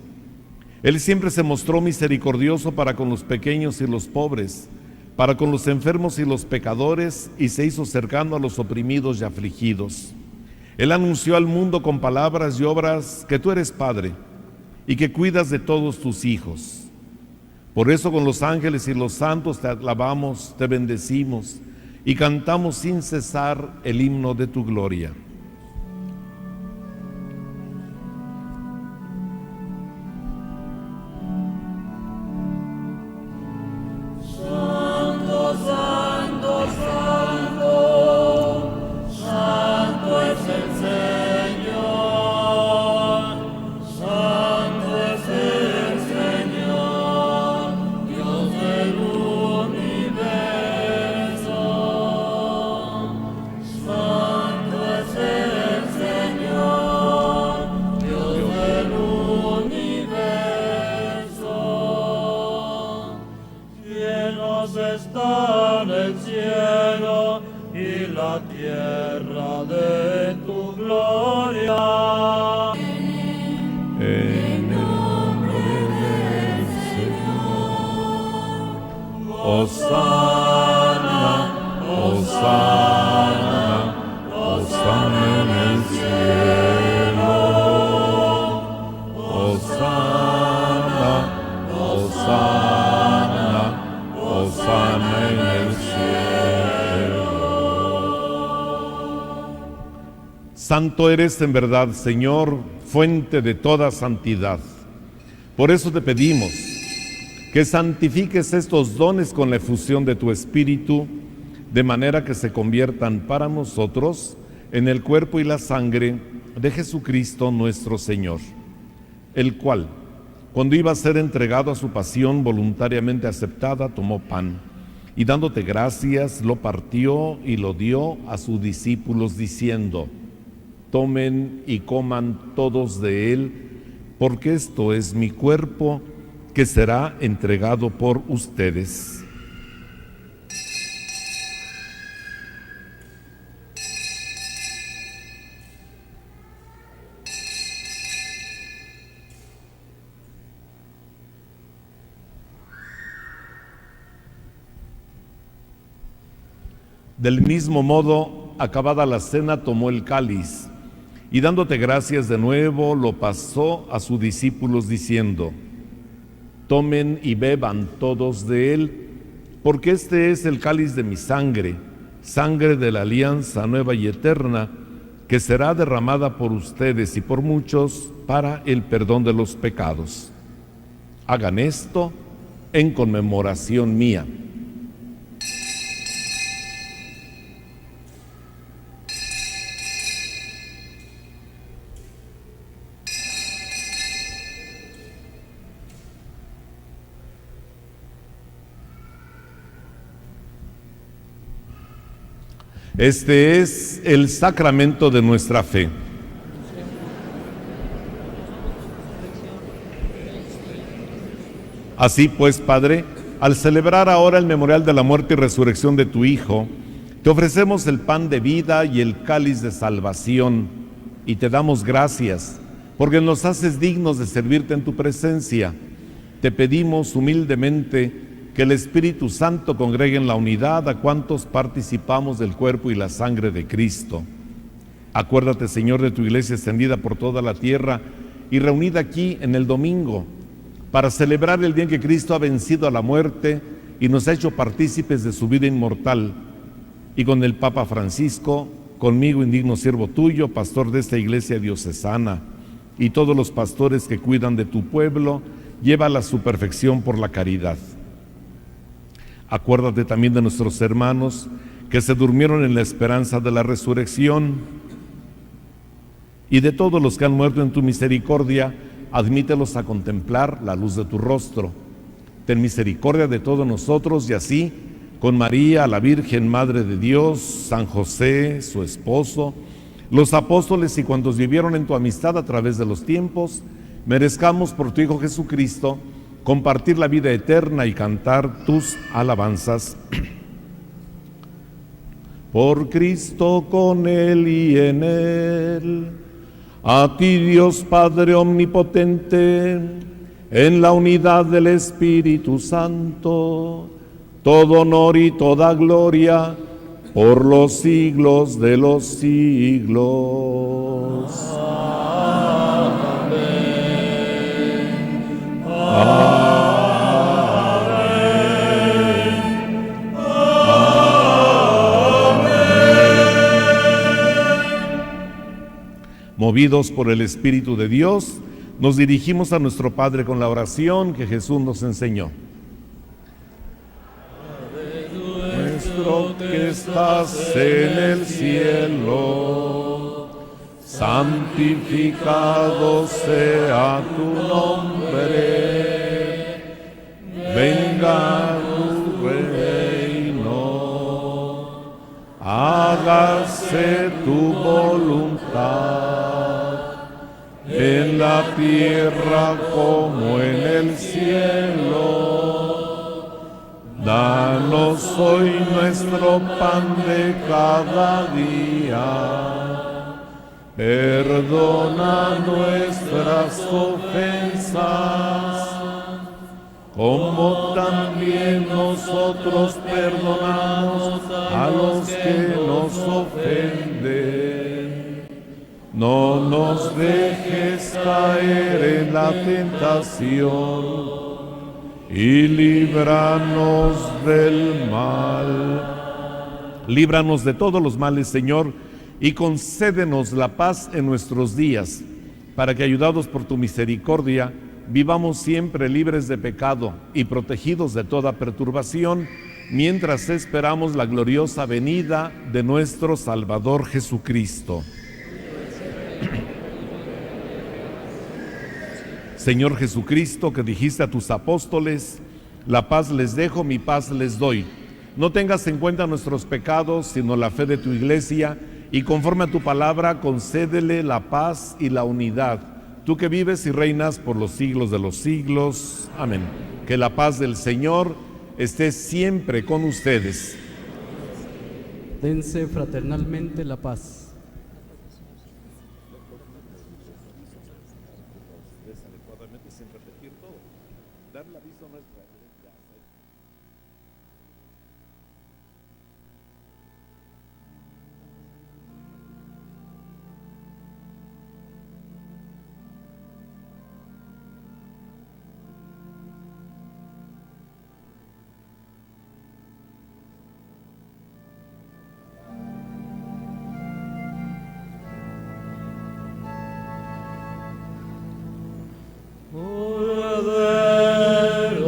Él siempre se mostró misericordioso para con los pequeños y los pobres, para con los enfermos y los pecadores, y se hizo cercano a los oprimidos y afligidos. Él anunció al mundo con palabras y obras que tú eres Padre, y que cuidas de todos tus hijos. Por eso con los ángeles y los santos te alabamos, te bendecimos y cantamos sin cesar el himno de tu gloria. Santo, santo, santo, santo es el Señor. Santo es el Señor, Dios del universo. Santo es el Señor, Dios del universo. Llenos están el cielo y la tierra de tu gloria. En nombre del Señor. Hosana, Hosana, Hosana en el cielo. Hosana, Hosana, Hosana en el cielo. Santo eres en verdad, Señor, fuente de toda santidad. Por eso te pedimos que santifiques estos dones con la efusión de tu Espíritu, de manera que se conviertan para nosotros en el cuerpo y la sangre de Jesucristo nuestro Señor, el cual, cuando iba a ser entregado a su pasión voluntariamente aceptada, tomó pan, y dándote gracias, lo partió y lo dio a sus discípulos, diciendo: tomen y coman todos de él, porque esto es mi cuerpo que será entregado por ustedes. Del mismo modo, acabada la cena, tomó el cáliz, y dándote gracias de nuevo, lo pasó a sus discípulos diciendo: tomen y beban todos de él, porque este es el cáliz de mi sangre, sangre de la alianza nueva y eterna, que será derramada por ustedes y por muchos para el perdón de los pecados. Hagan esto en conmemoración mía. Este es el sacramento de nuestra fe. Así pues, Padre, al celebrar ahora el memorial de la muerte y resurrección de tu Hijo, te ofrecemos el pan de vida y el cáliz de salvación, y te damos gracias, porque nos haces dignos de servirte en tu presencia. Te pedimos humildemente que el Espíritu Santo congregue en la unidad a cuantos participamos del cuerpo y la sangre de Cristo. Acuérdate, Señor, de tu iglesia extendida por toda la tierra y reunida aquí en el domingo, para celebrar el día en que Cristo ha vencido a la muerte y nos ha hecho partícipes de su vida inmortal, y con el Papa Francisco, conmigo, indigno siervo tuyo, pastor de esta iglesia diocesana, y todos los pastores que cuidan de tu pueblo, llévala a su perfección por la caridad. Acuérdate también de nuestros hermanos que se durmieron en la esperanza de la resurrección, y de todos los que han muerto en tu misericordia, admítelos a contemplar la luz de tu rostro. Ten misericordia de todos nosotros, y así, con María, la Virgen Madre de Dios, San José, su esposo, los apóstoles y cuantos vivieron en tu amistad a través de los tiempos, merezcamos por tu Hijo Jesucristo compartir la vida eterna y cantar tus alabanzas. Por Cristo, con Él y en Él, a ti Dios Padre Omnipotente, en la unidad del Espíritu Santo, todo honor y toda gloria por los siglos de los siglos. Amén. Amén. Movidos por el Espíritu de Dios, nos dirigimos a nuestro Padre con la oración que Jesús nos enseñó. Nuestro que estás en el cielo, santificado sea tu nombre, venga tu reino, hágase tu voluntad, en la tierra como en el cielo. Danos hoy nuestro pan de cada día. Perdona nuestras ofensas, como también nosotros perdonamos a los que nos ofenden. No nos dejes caer en la tentación y líbranos del mal. Líbranos de todos los males, Señor, y concédenos la paz en nuestros días, para que, ayudados por tu misericordia, vivamos siempre libres de pecado y protegidos de toda perturbación, mientras esperamos la gloriosa venida de nuestro Salvador Jesucristo. Señor Jesucristo, que dijiste a tus apóstoles, la paz les dejo, mi paz les doy. No tengas en cuenta nuestros pecados, sino la fe de tu iglesia, y conforme a tu palabra, concédele la paz y la unidad. Tú que vives y reinas por los siglos de los siglos. Amén. Que la paz del Señor esté siempre con ustedes. Dense fraternalmente la paz. Cordero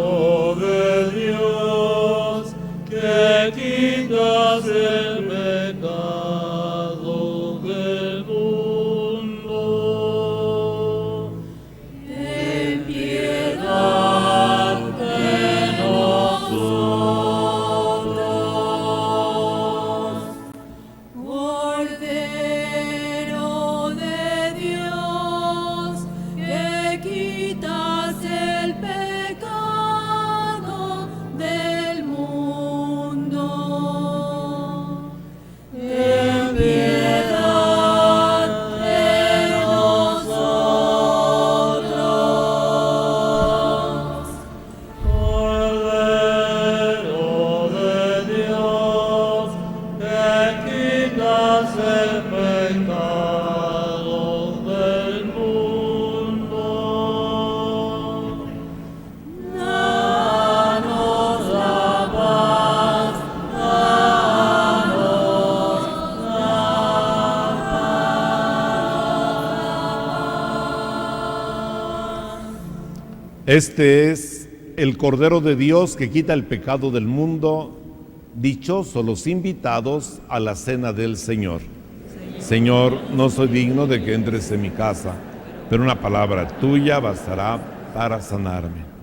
Este es el Cordero de Dios que quita el pecado del mundo. Dichosos los invitados a la cena del Señor. Señor, no soy digno de que entres en mi casa, pero una palabra tuya bastará para sanarme.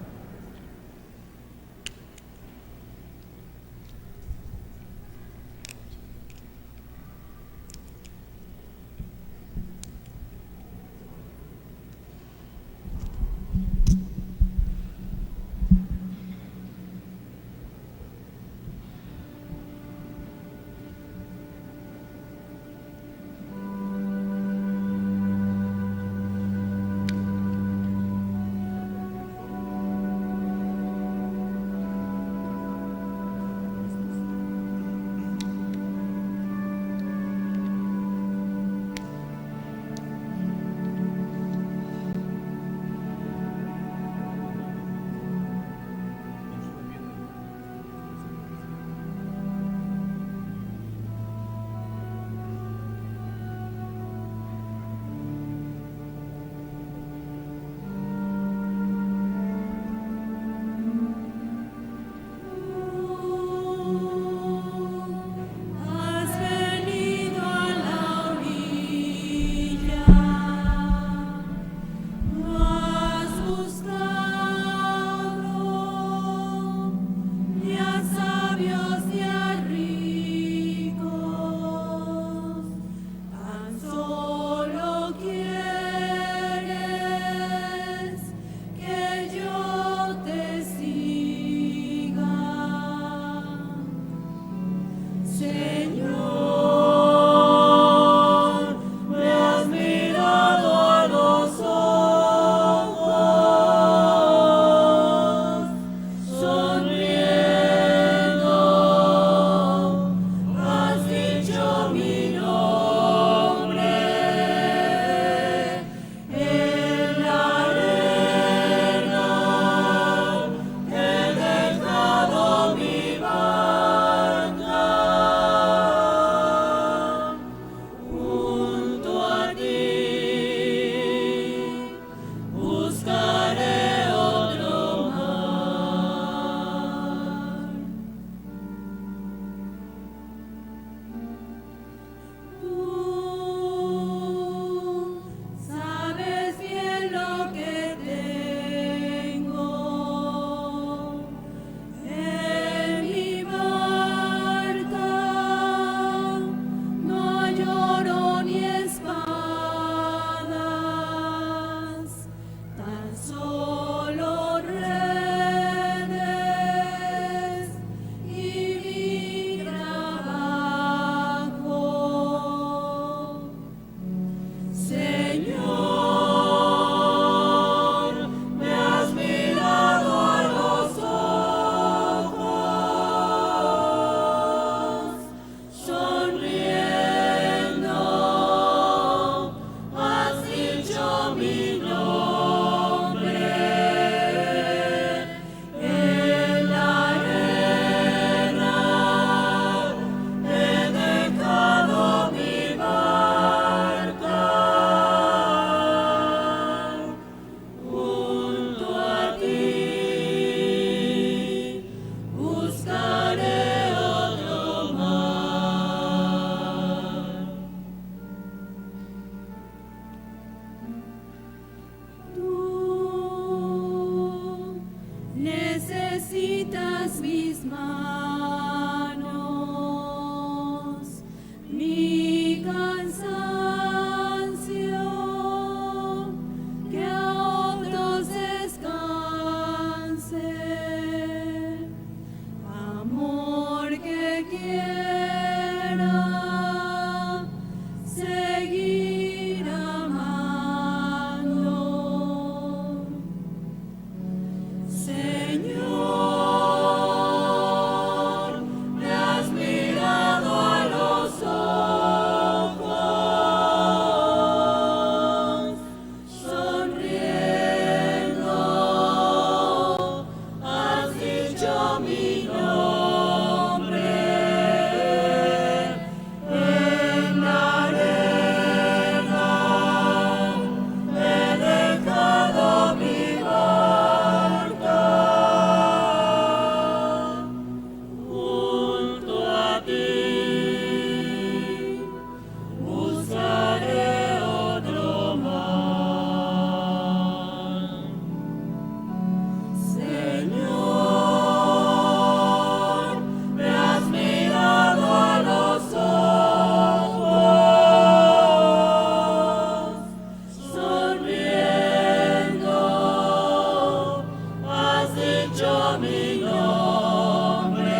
dicho mi nombre.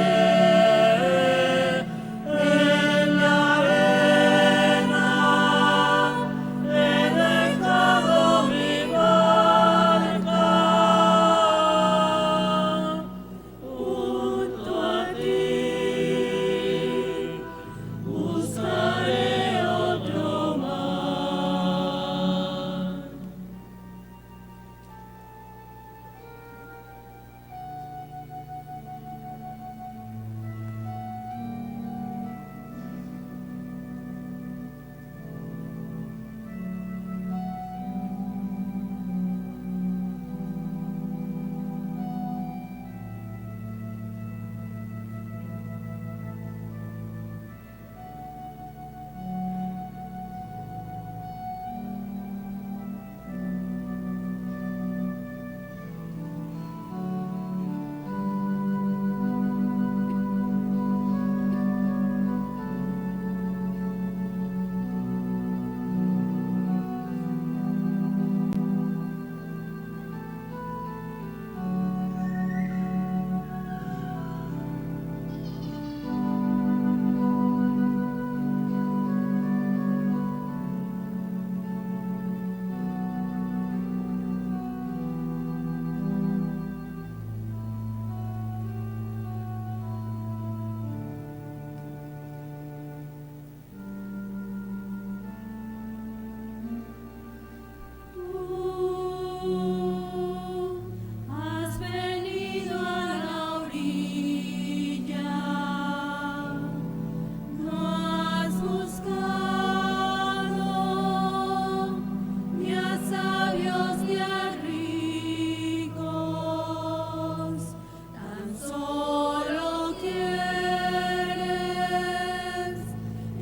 En la arena he dejado mi barca. Junto a ti buscaré otro mar. Has venido a la orilla, no has buscado ni a sabios ni a ricos, tan solo quieres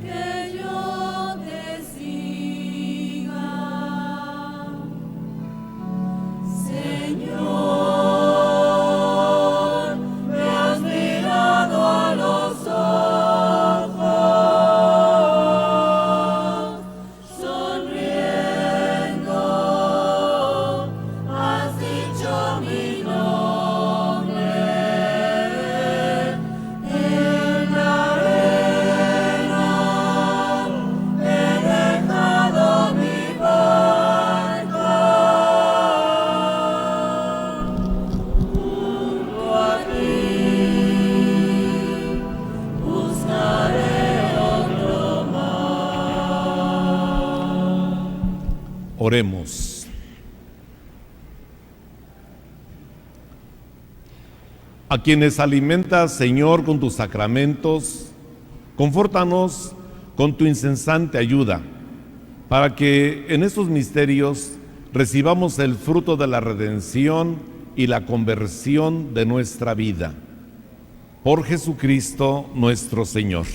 que yo te siga. Señor, me has mirado a los ojos, sonriendo, has dicho mi nombre. En la arena he dejado mi barca. Junto a ti buscaré otro mar. Oremos. A quienes alimentas, Señor, con tus sacramentos, confórtanos con tu incesante ayuda, para que en estos misterios recibamos el fruto de la redención y la conversión de nuestra vida. Por Jesucristo nuestro Señor.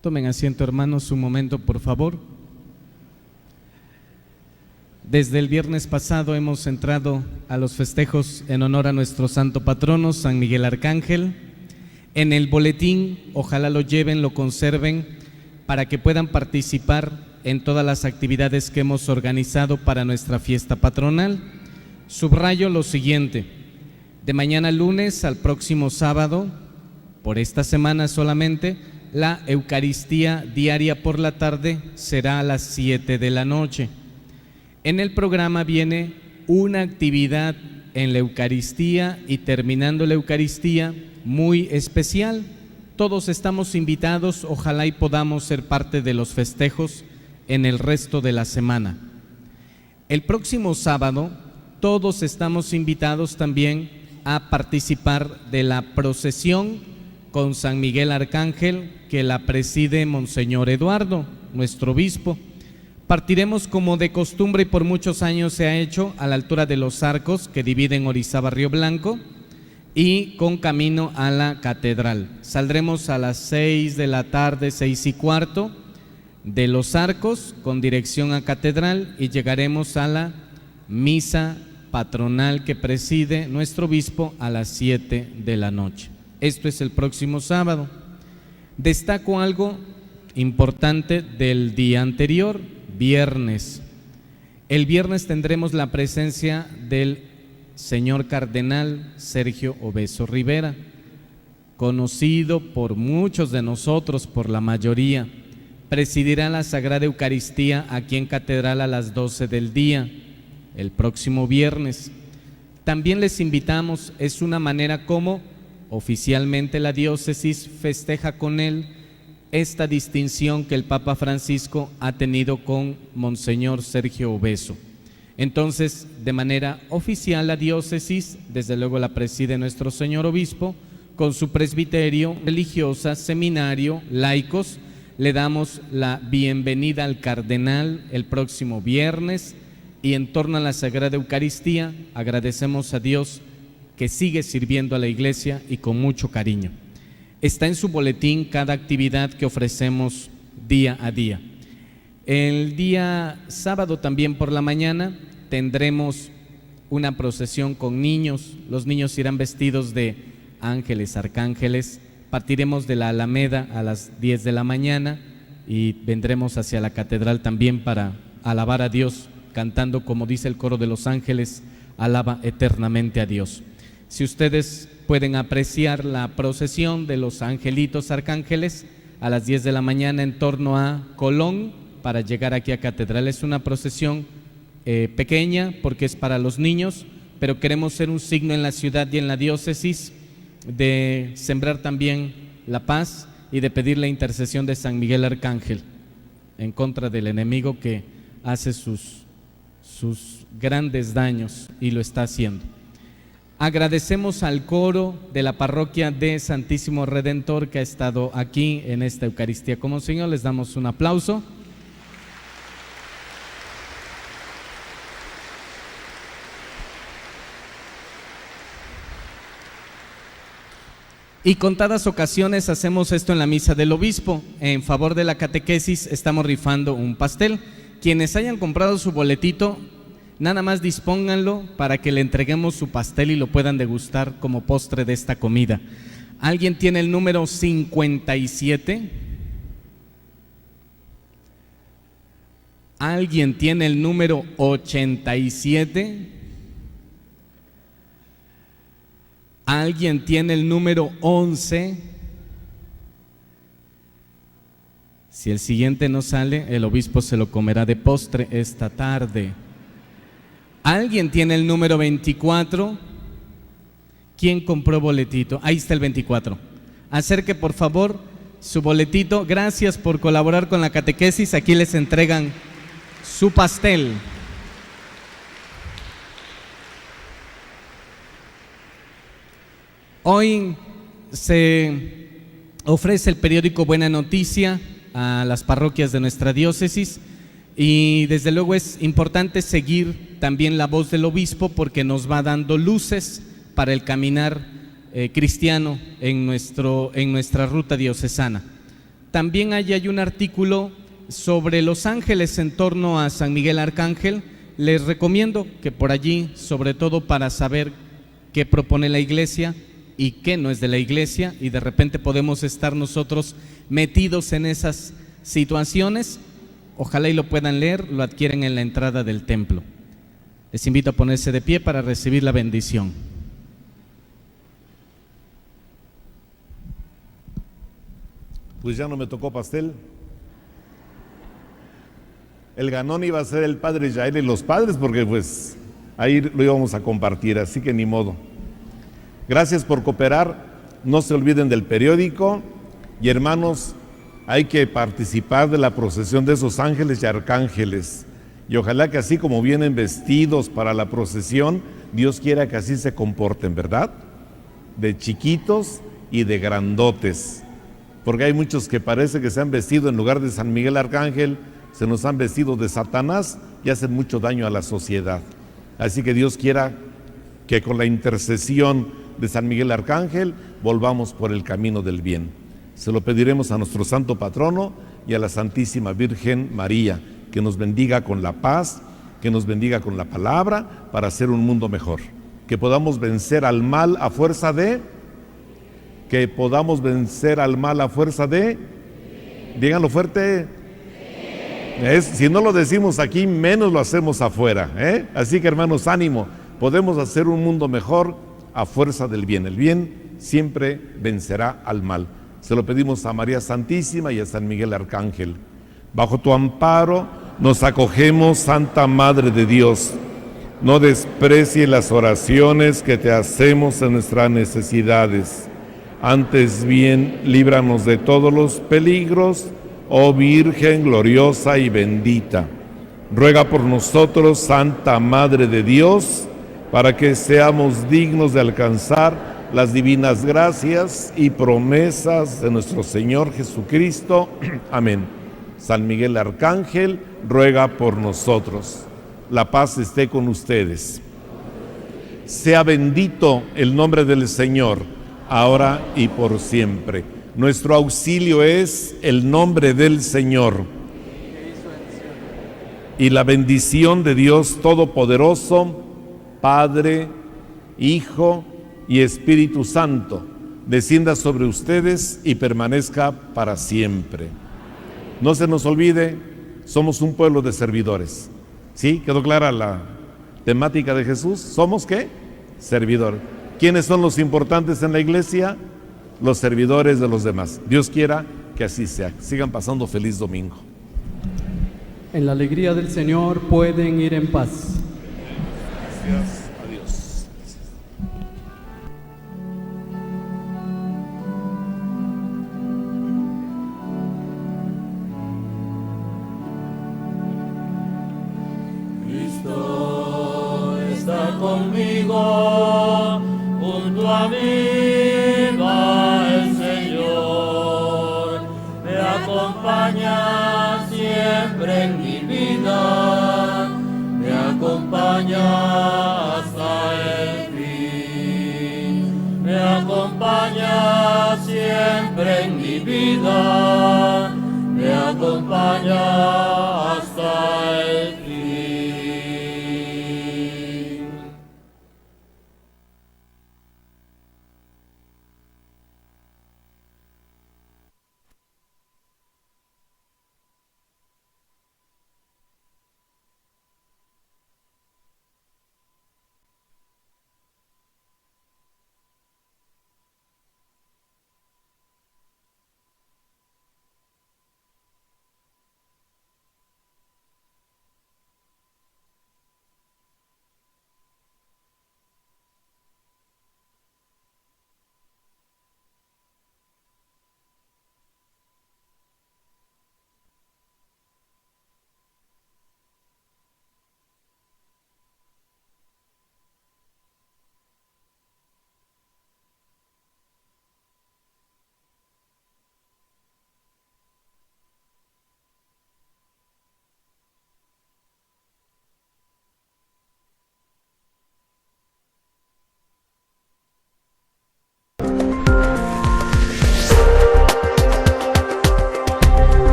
Tomen asiento, hermanos, un momento, por favor. Desde el viernes pasado hemos entrado a los festejos en honor a nuestro santo patrono, San Miguel Arcángel. En el boletín, ojalá lo lleven, lo conserven, para que puedan participar en todas las actividades que hemos organizado para nuestra fiesta patronal. Subrayo lo siguiente: de mañana lunes al próximo sábado, por esta semana solamente, la Eucaristía diaria por la tarde será a las 7 de la noche. En el programa viene una actividad en la Eucaristía y terminando la Eucaristía muy especial. Todos estamos invitados, ojalá y podamos ser parte de los festejos en el resto de la semana. El próximo sábado todos estamos invitados también a participar de la procesión con San Miguel Arcángel, que la preside Monseñor Eduardo, nuestro obispo. Partiremos como de costumbre y por muchos años se ha hecho a la altura de los arcos que dividen Orizaba Río Blanco y con camino a la catedral. Saldremos a las 6 de la tarde, 6:15 de los arcos con dirección a catedral y llegaremos a la misa patronal que preside nuestro obispo a las 7 de la noche. Esto es el próximo sábado. Destaco algo importante del día anterior, viernes. El viernes tendremos la presencia del señor cardenal Sergio Obeso Rivera, conocido por muchos de nosotros, por la mayoría. Presidirá la Sagrada Eucaristía aquí en Catedral a las 12 del día, el próximo viernes. También les invitamos, es una manera como oficialmente la diócesis festeja con él esta distinción que el Papa Francisco ha tenido con Monseñor Sergio Obeso. Entonces, de manera oficial la diócesis, desde luego la preside nuestro señor obispo, con su presbiterio, religiosa, seminario, laicos, le damos la bienvenida al cardenal el próximo viernes y en torno a la Sagrada Eucaristía agradecemos a Dios que sigue sirviendo a la Iglesia y con mucho cariño. Está en su boletín cada actividad que ofrecemos día a día. El día sábado también por la mañana tendremos una procesión con niños. Los niños irán vestidos de ángeles, arcángeles. Partiremos de la Alameda a las 10 de la mañana y vendremos hacia la catedral también para alabar a Dios, cantando, como dice el coro de los ángeles, alaba eternamente a Dios. Si ustedes pueden apreciar la procesión de los angelitos arcángeles a las 10 de la mañana en torno a Colón para llegar aquí a catedral. Es una procesión pequeña porque es para los niños, pero queremos ser un signo en la ciudad y en la diócesis de sembrar también la paz y de pedir la intercesión de San Miguel Arcángel en contra del enemigo que hace sus grandes daños y lo está haciendo. Agradecemos al coro de la parroquia de Santísimo Redentor que ha estado aquí en esta Eucaristía como Señor. Les damos un aplauso. Y contadas ocasiones hacemos esto en la misa del obispo. En favor de la catequesis estamos rifando un pastel. Quienes hayan comprado su boletito, nada más dispónganlo para que le entreguemos su pastel y lo puedan degustar como postre de esta comida. ¿Alguien tiene el número 57? ¿Alguien tiene el número 87? ¿Alguien tiene el número 11? Si el siguiente no sale, el obispo se lo comerá de postre esta tarde. ¿Alguien tiene el número 24? ¿Quién compró boletito? Ahí está el 24. Acerque por favor su boletito. Gracias por colaborar con la catequesis. Aquí les entregan su pastel. Hoy se ofrece el periódico Buena Noticia a las parroquias de nuestra diócesis y desde luego es importante seguir también la voz del obispo porque nos va dando luces para el caminar cristiano en nuestra ruta diocesana. También hay un artículo sobre los ángeles en torno a San Miguel Arcángel. Les recomiendo que por allí, sobre todo para saber qué propone la Iglesia y qué no es de la Iglesia, y de repente podemos estar nosotros metidos en esas situaciones, ojalá y lo puedan leer, lo adquieren en la entrada del templo. Les invito a ponerse de pie para recibir la bendición. Pues ya no me tocó pastel. El ganón iba a ser el padre Yael y los padres, porque pues ahí lo íbamos a compartir, así que ni modo. Gracias por cooperar, no se olviden del periódico y hermanos, hay que participar de la procesión de esos ángeles y arcángeles y ojalá que así como vienen vestidos para la procesión, Dios quiera que así se comporten, ¿verdad? De chiquitos y de grandotes, porque hay muchos que parece que se han vestido en lugar de San Miguel Arcángel, se nos han vestido de Satanás y hacen mucho daño a la sociedad. Así que Dios quiera que con la intercesión de San Miguel Arcángel volvamos por el camino del bien. Se lo pediremos a nuestro santo patrono y a la Santísima Virgen María, que nos bendiga con la paz, que nos bendiga con la palabra para hacer un mundo mejor. Que podamos vencer al mal a fuerza de... Díganlo fuerte. Si no lo decimos aquí, menos lo hacemos afuera, ¿eh? Así que, hermanos, ánimo. Podemos hacer un mundo mejor a fuerza del bien. El bien siempre vencerá al mal. Se lo pedimos a María Santísima y a San Miguel Arcángel. Bajo tu amparo nos acogemos, Santa Madre de Dios. No desprecie las oraciones que te hacemos en nuestras necesidades. Antes bien, líbranos de todos los peligros, oh Virgen gloriosa y bendita. Ruega por nosotros, Santa Madre de Dios, para que seamos dignos de alcanzar las divinas gracias y promesas de nuestro Señor Jesucristo. Amén. San Miguel Arcángel, ruega por nosotros. La paz esté con ustedes. Sea bendito el nombre del Señor, ahora y por siempre. Nuestro auxilio es el nombre del Señor. Y la bendición de Dios Todopoderoso, Padre, Hijo y Espíritu Santo, descienda sobre ustedes y permanezca para siempre. No se nos olvide, somos un pueblo de servidores. ¿Sí? ¿Quedó clara la temática de Jesús? ¿Somos qué? Servidor. ¿Quiénes son los importantes en la iglesia? Los servidores de los demás. Dios quiera que así sea. Sigan pasando feliz domingo. En la alegría del Señor pueden ir en paz. Gracias a Dios. Cristo está conmigo, junto a mí va el Señor, me acompaña siempre en mi vida, me acompaña hasta el fin, me acompaña siempre en mi vida, me acompaña hasta el fin.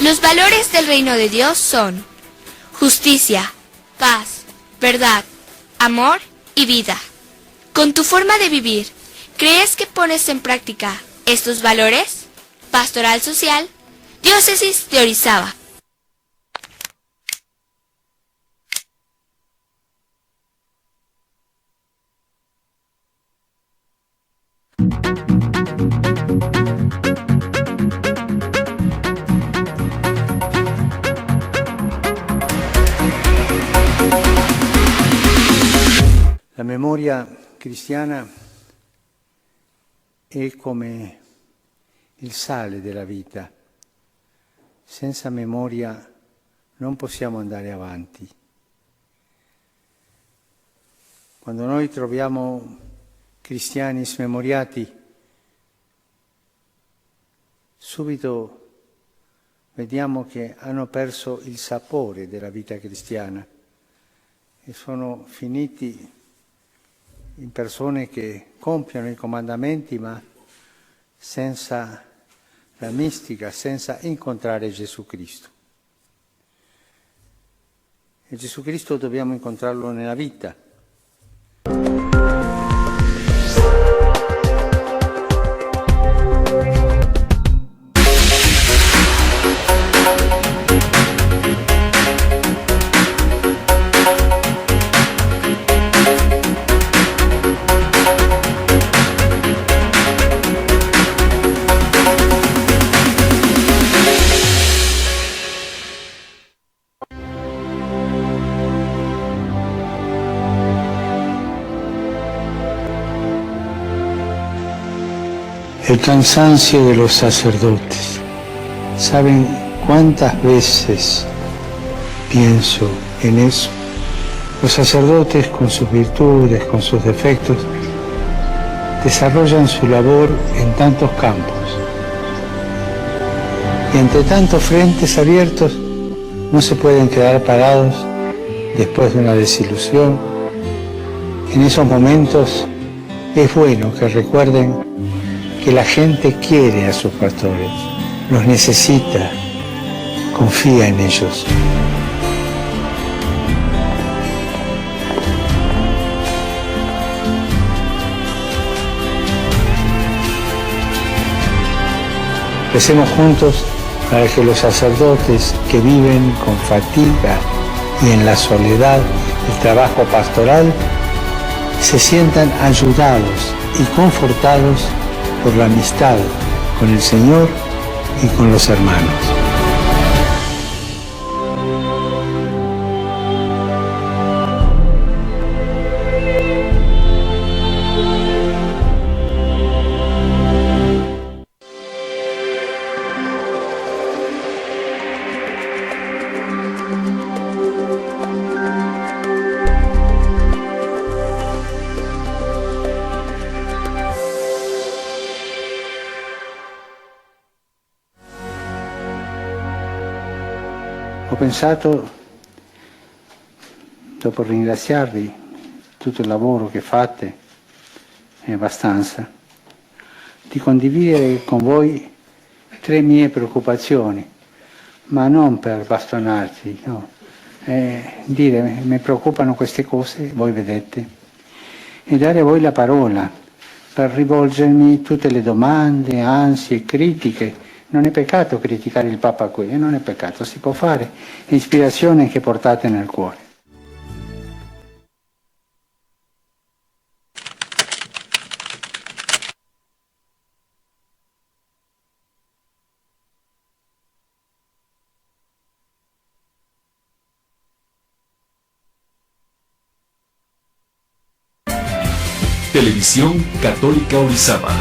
Los valores del reino de Dios son justicia, paz, verdad, amor y vida. Con tu forma de vivir, ¿crees que pones en práctica estos valores? Pastoral Social, Diócesis de Orizaba. La memoria cristiana è come il sale della vita. Senza memoria non possiamo andare avanti. Quando noi troviamo cristiani smemoriati, subito vediamo che hanno perso il sapore della vita cristiana e sono finiti in persone che compiono i comandamenti ma senza la mistica senza incontrare Gesù Cristo. E Gesù Cristo dobbiamo incontrarlo nella vita. El cansancio de los sacerdotes. ¿Saben cuántas veces pienso en eso? Los sacerdotes, con sus virtudes, con sus defectos, desarrollan su labor en tantos campos. Y ante tantos frentes abiertos, no se pueden quedar parados después de una desilusión. En esos momentos es bueno que recuerden que la gente quiere a sus pastores, los necesita, confía en ellos. Recemos juntos para que los sacerdotes que viven con fatiga y en la soledad el trabajo pastoral se sientan ayudados y confortados por la amistad con el Señor y con los hermanos. Ho pensato, dopo ringraziarvi tutto il lavoro che fate, è abbastanza, di condividere con voi 3 mie preoccupazioni, ma non per bastonarvi, no. Dire mi preoccupano queste cose, voi vedete, e dare a voi la parola per rivolgermi tutte le domande, ansie, critiche. Non è peccato criticare il Papa qui, non è peccato, si può fare, è ispirazione che portate nel cuore. Televisión Católica Orizaba.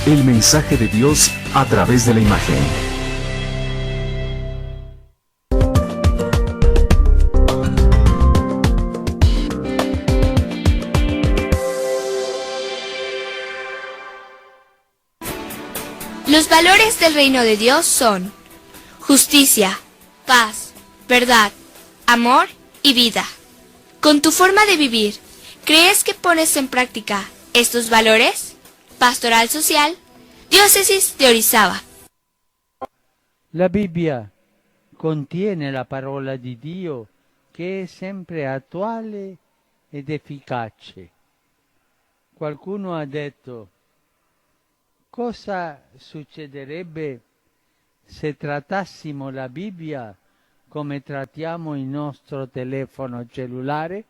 El mensaje de Dios a través de la imagen. Los valores del reino de Dios son justicia, paz, verdad, amor y vida. Con tu forma de vivir, ¿crees que pones en práctica estos valores? Pastoral Social, Diócesis de Orizaba. La Bibbia contiene la parola di Dio che è sempre attuale ed efficace. Qualcuno ha detto: cosa succederebbe se trattassimo la Bibbia come trattiamo il nostro telefono cellulare?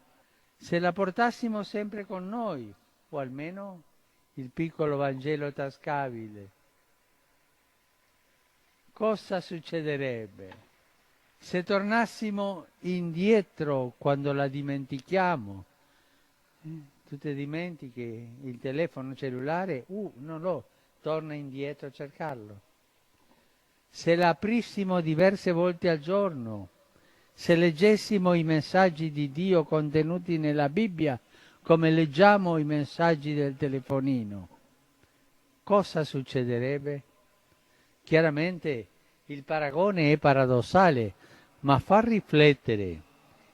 Se la portassimo sempre con noi, o almeno il piccolo Vangelo tascabile. Cosa succederebbe se tornassimo indietro quando la dimentichiamo? Tu ti dimentichi il telefono cellulare? Non l'ho, torna indietro a cercarlo. Se la aprissimo diverse volte al giorno, se leggessimo i messaggi di Dio contenuti nella Bibbia, come leggiamo i messaggi del telefonino, cosa succederebbe? Chiaramente il paragone è paradossale, ma fa riflettere.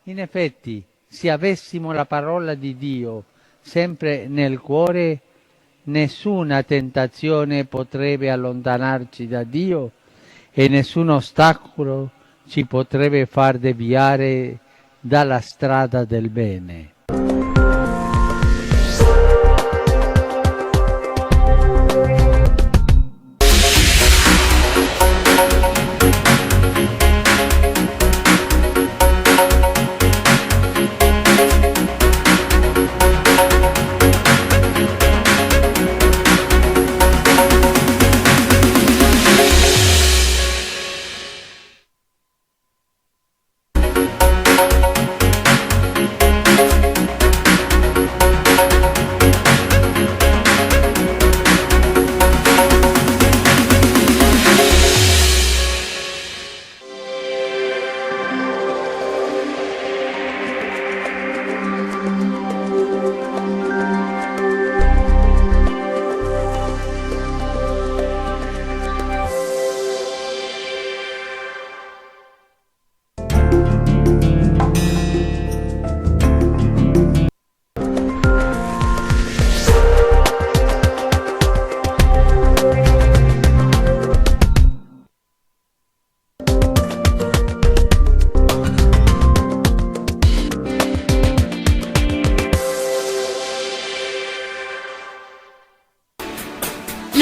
In effetti, se avessimo la parola di Dio sempre nel cuore, nessuna tentazione potrebbe allontanarci da Dio e nessun ostacolo ci potrebbe far deviare dalla strada del bene.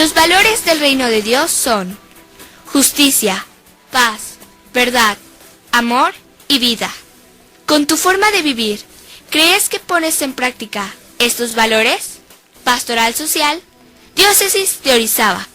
Los valores del reino de Dios son justicia, paz, verdad, amor y vida. Con tu forma de vivir, ¿crees que pones en práctica estos valores? Pastoral Social, Diócesis de Orizaba.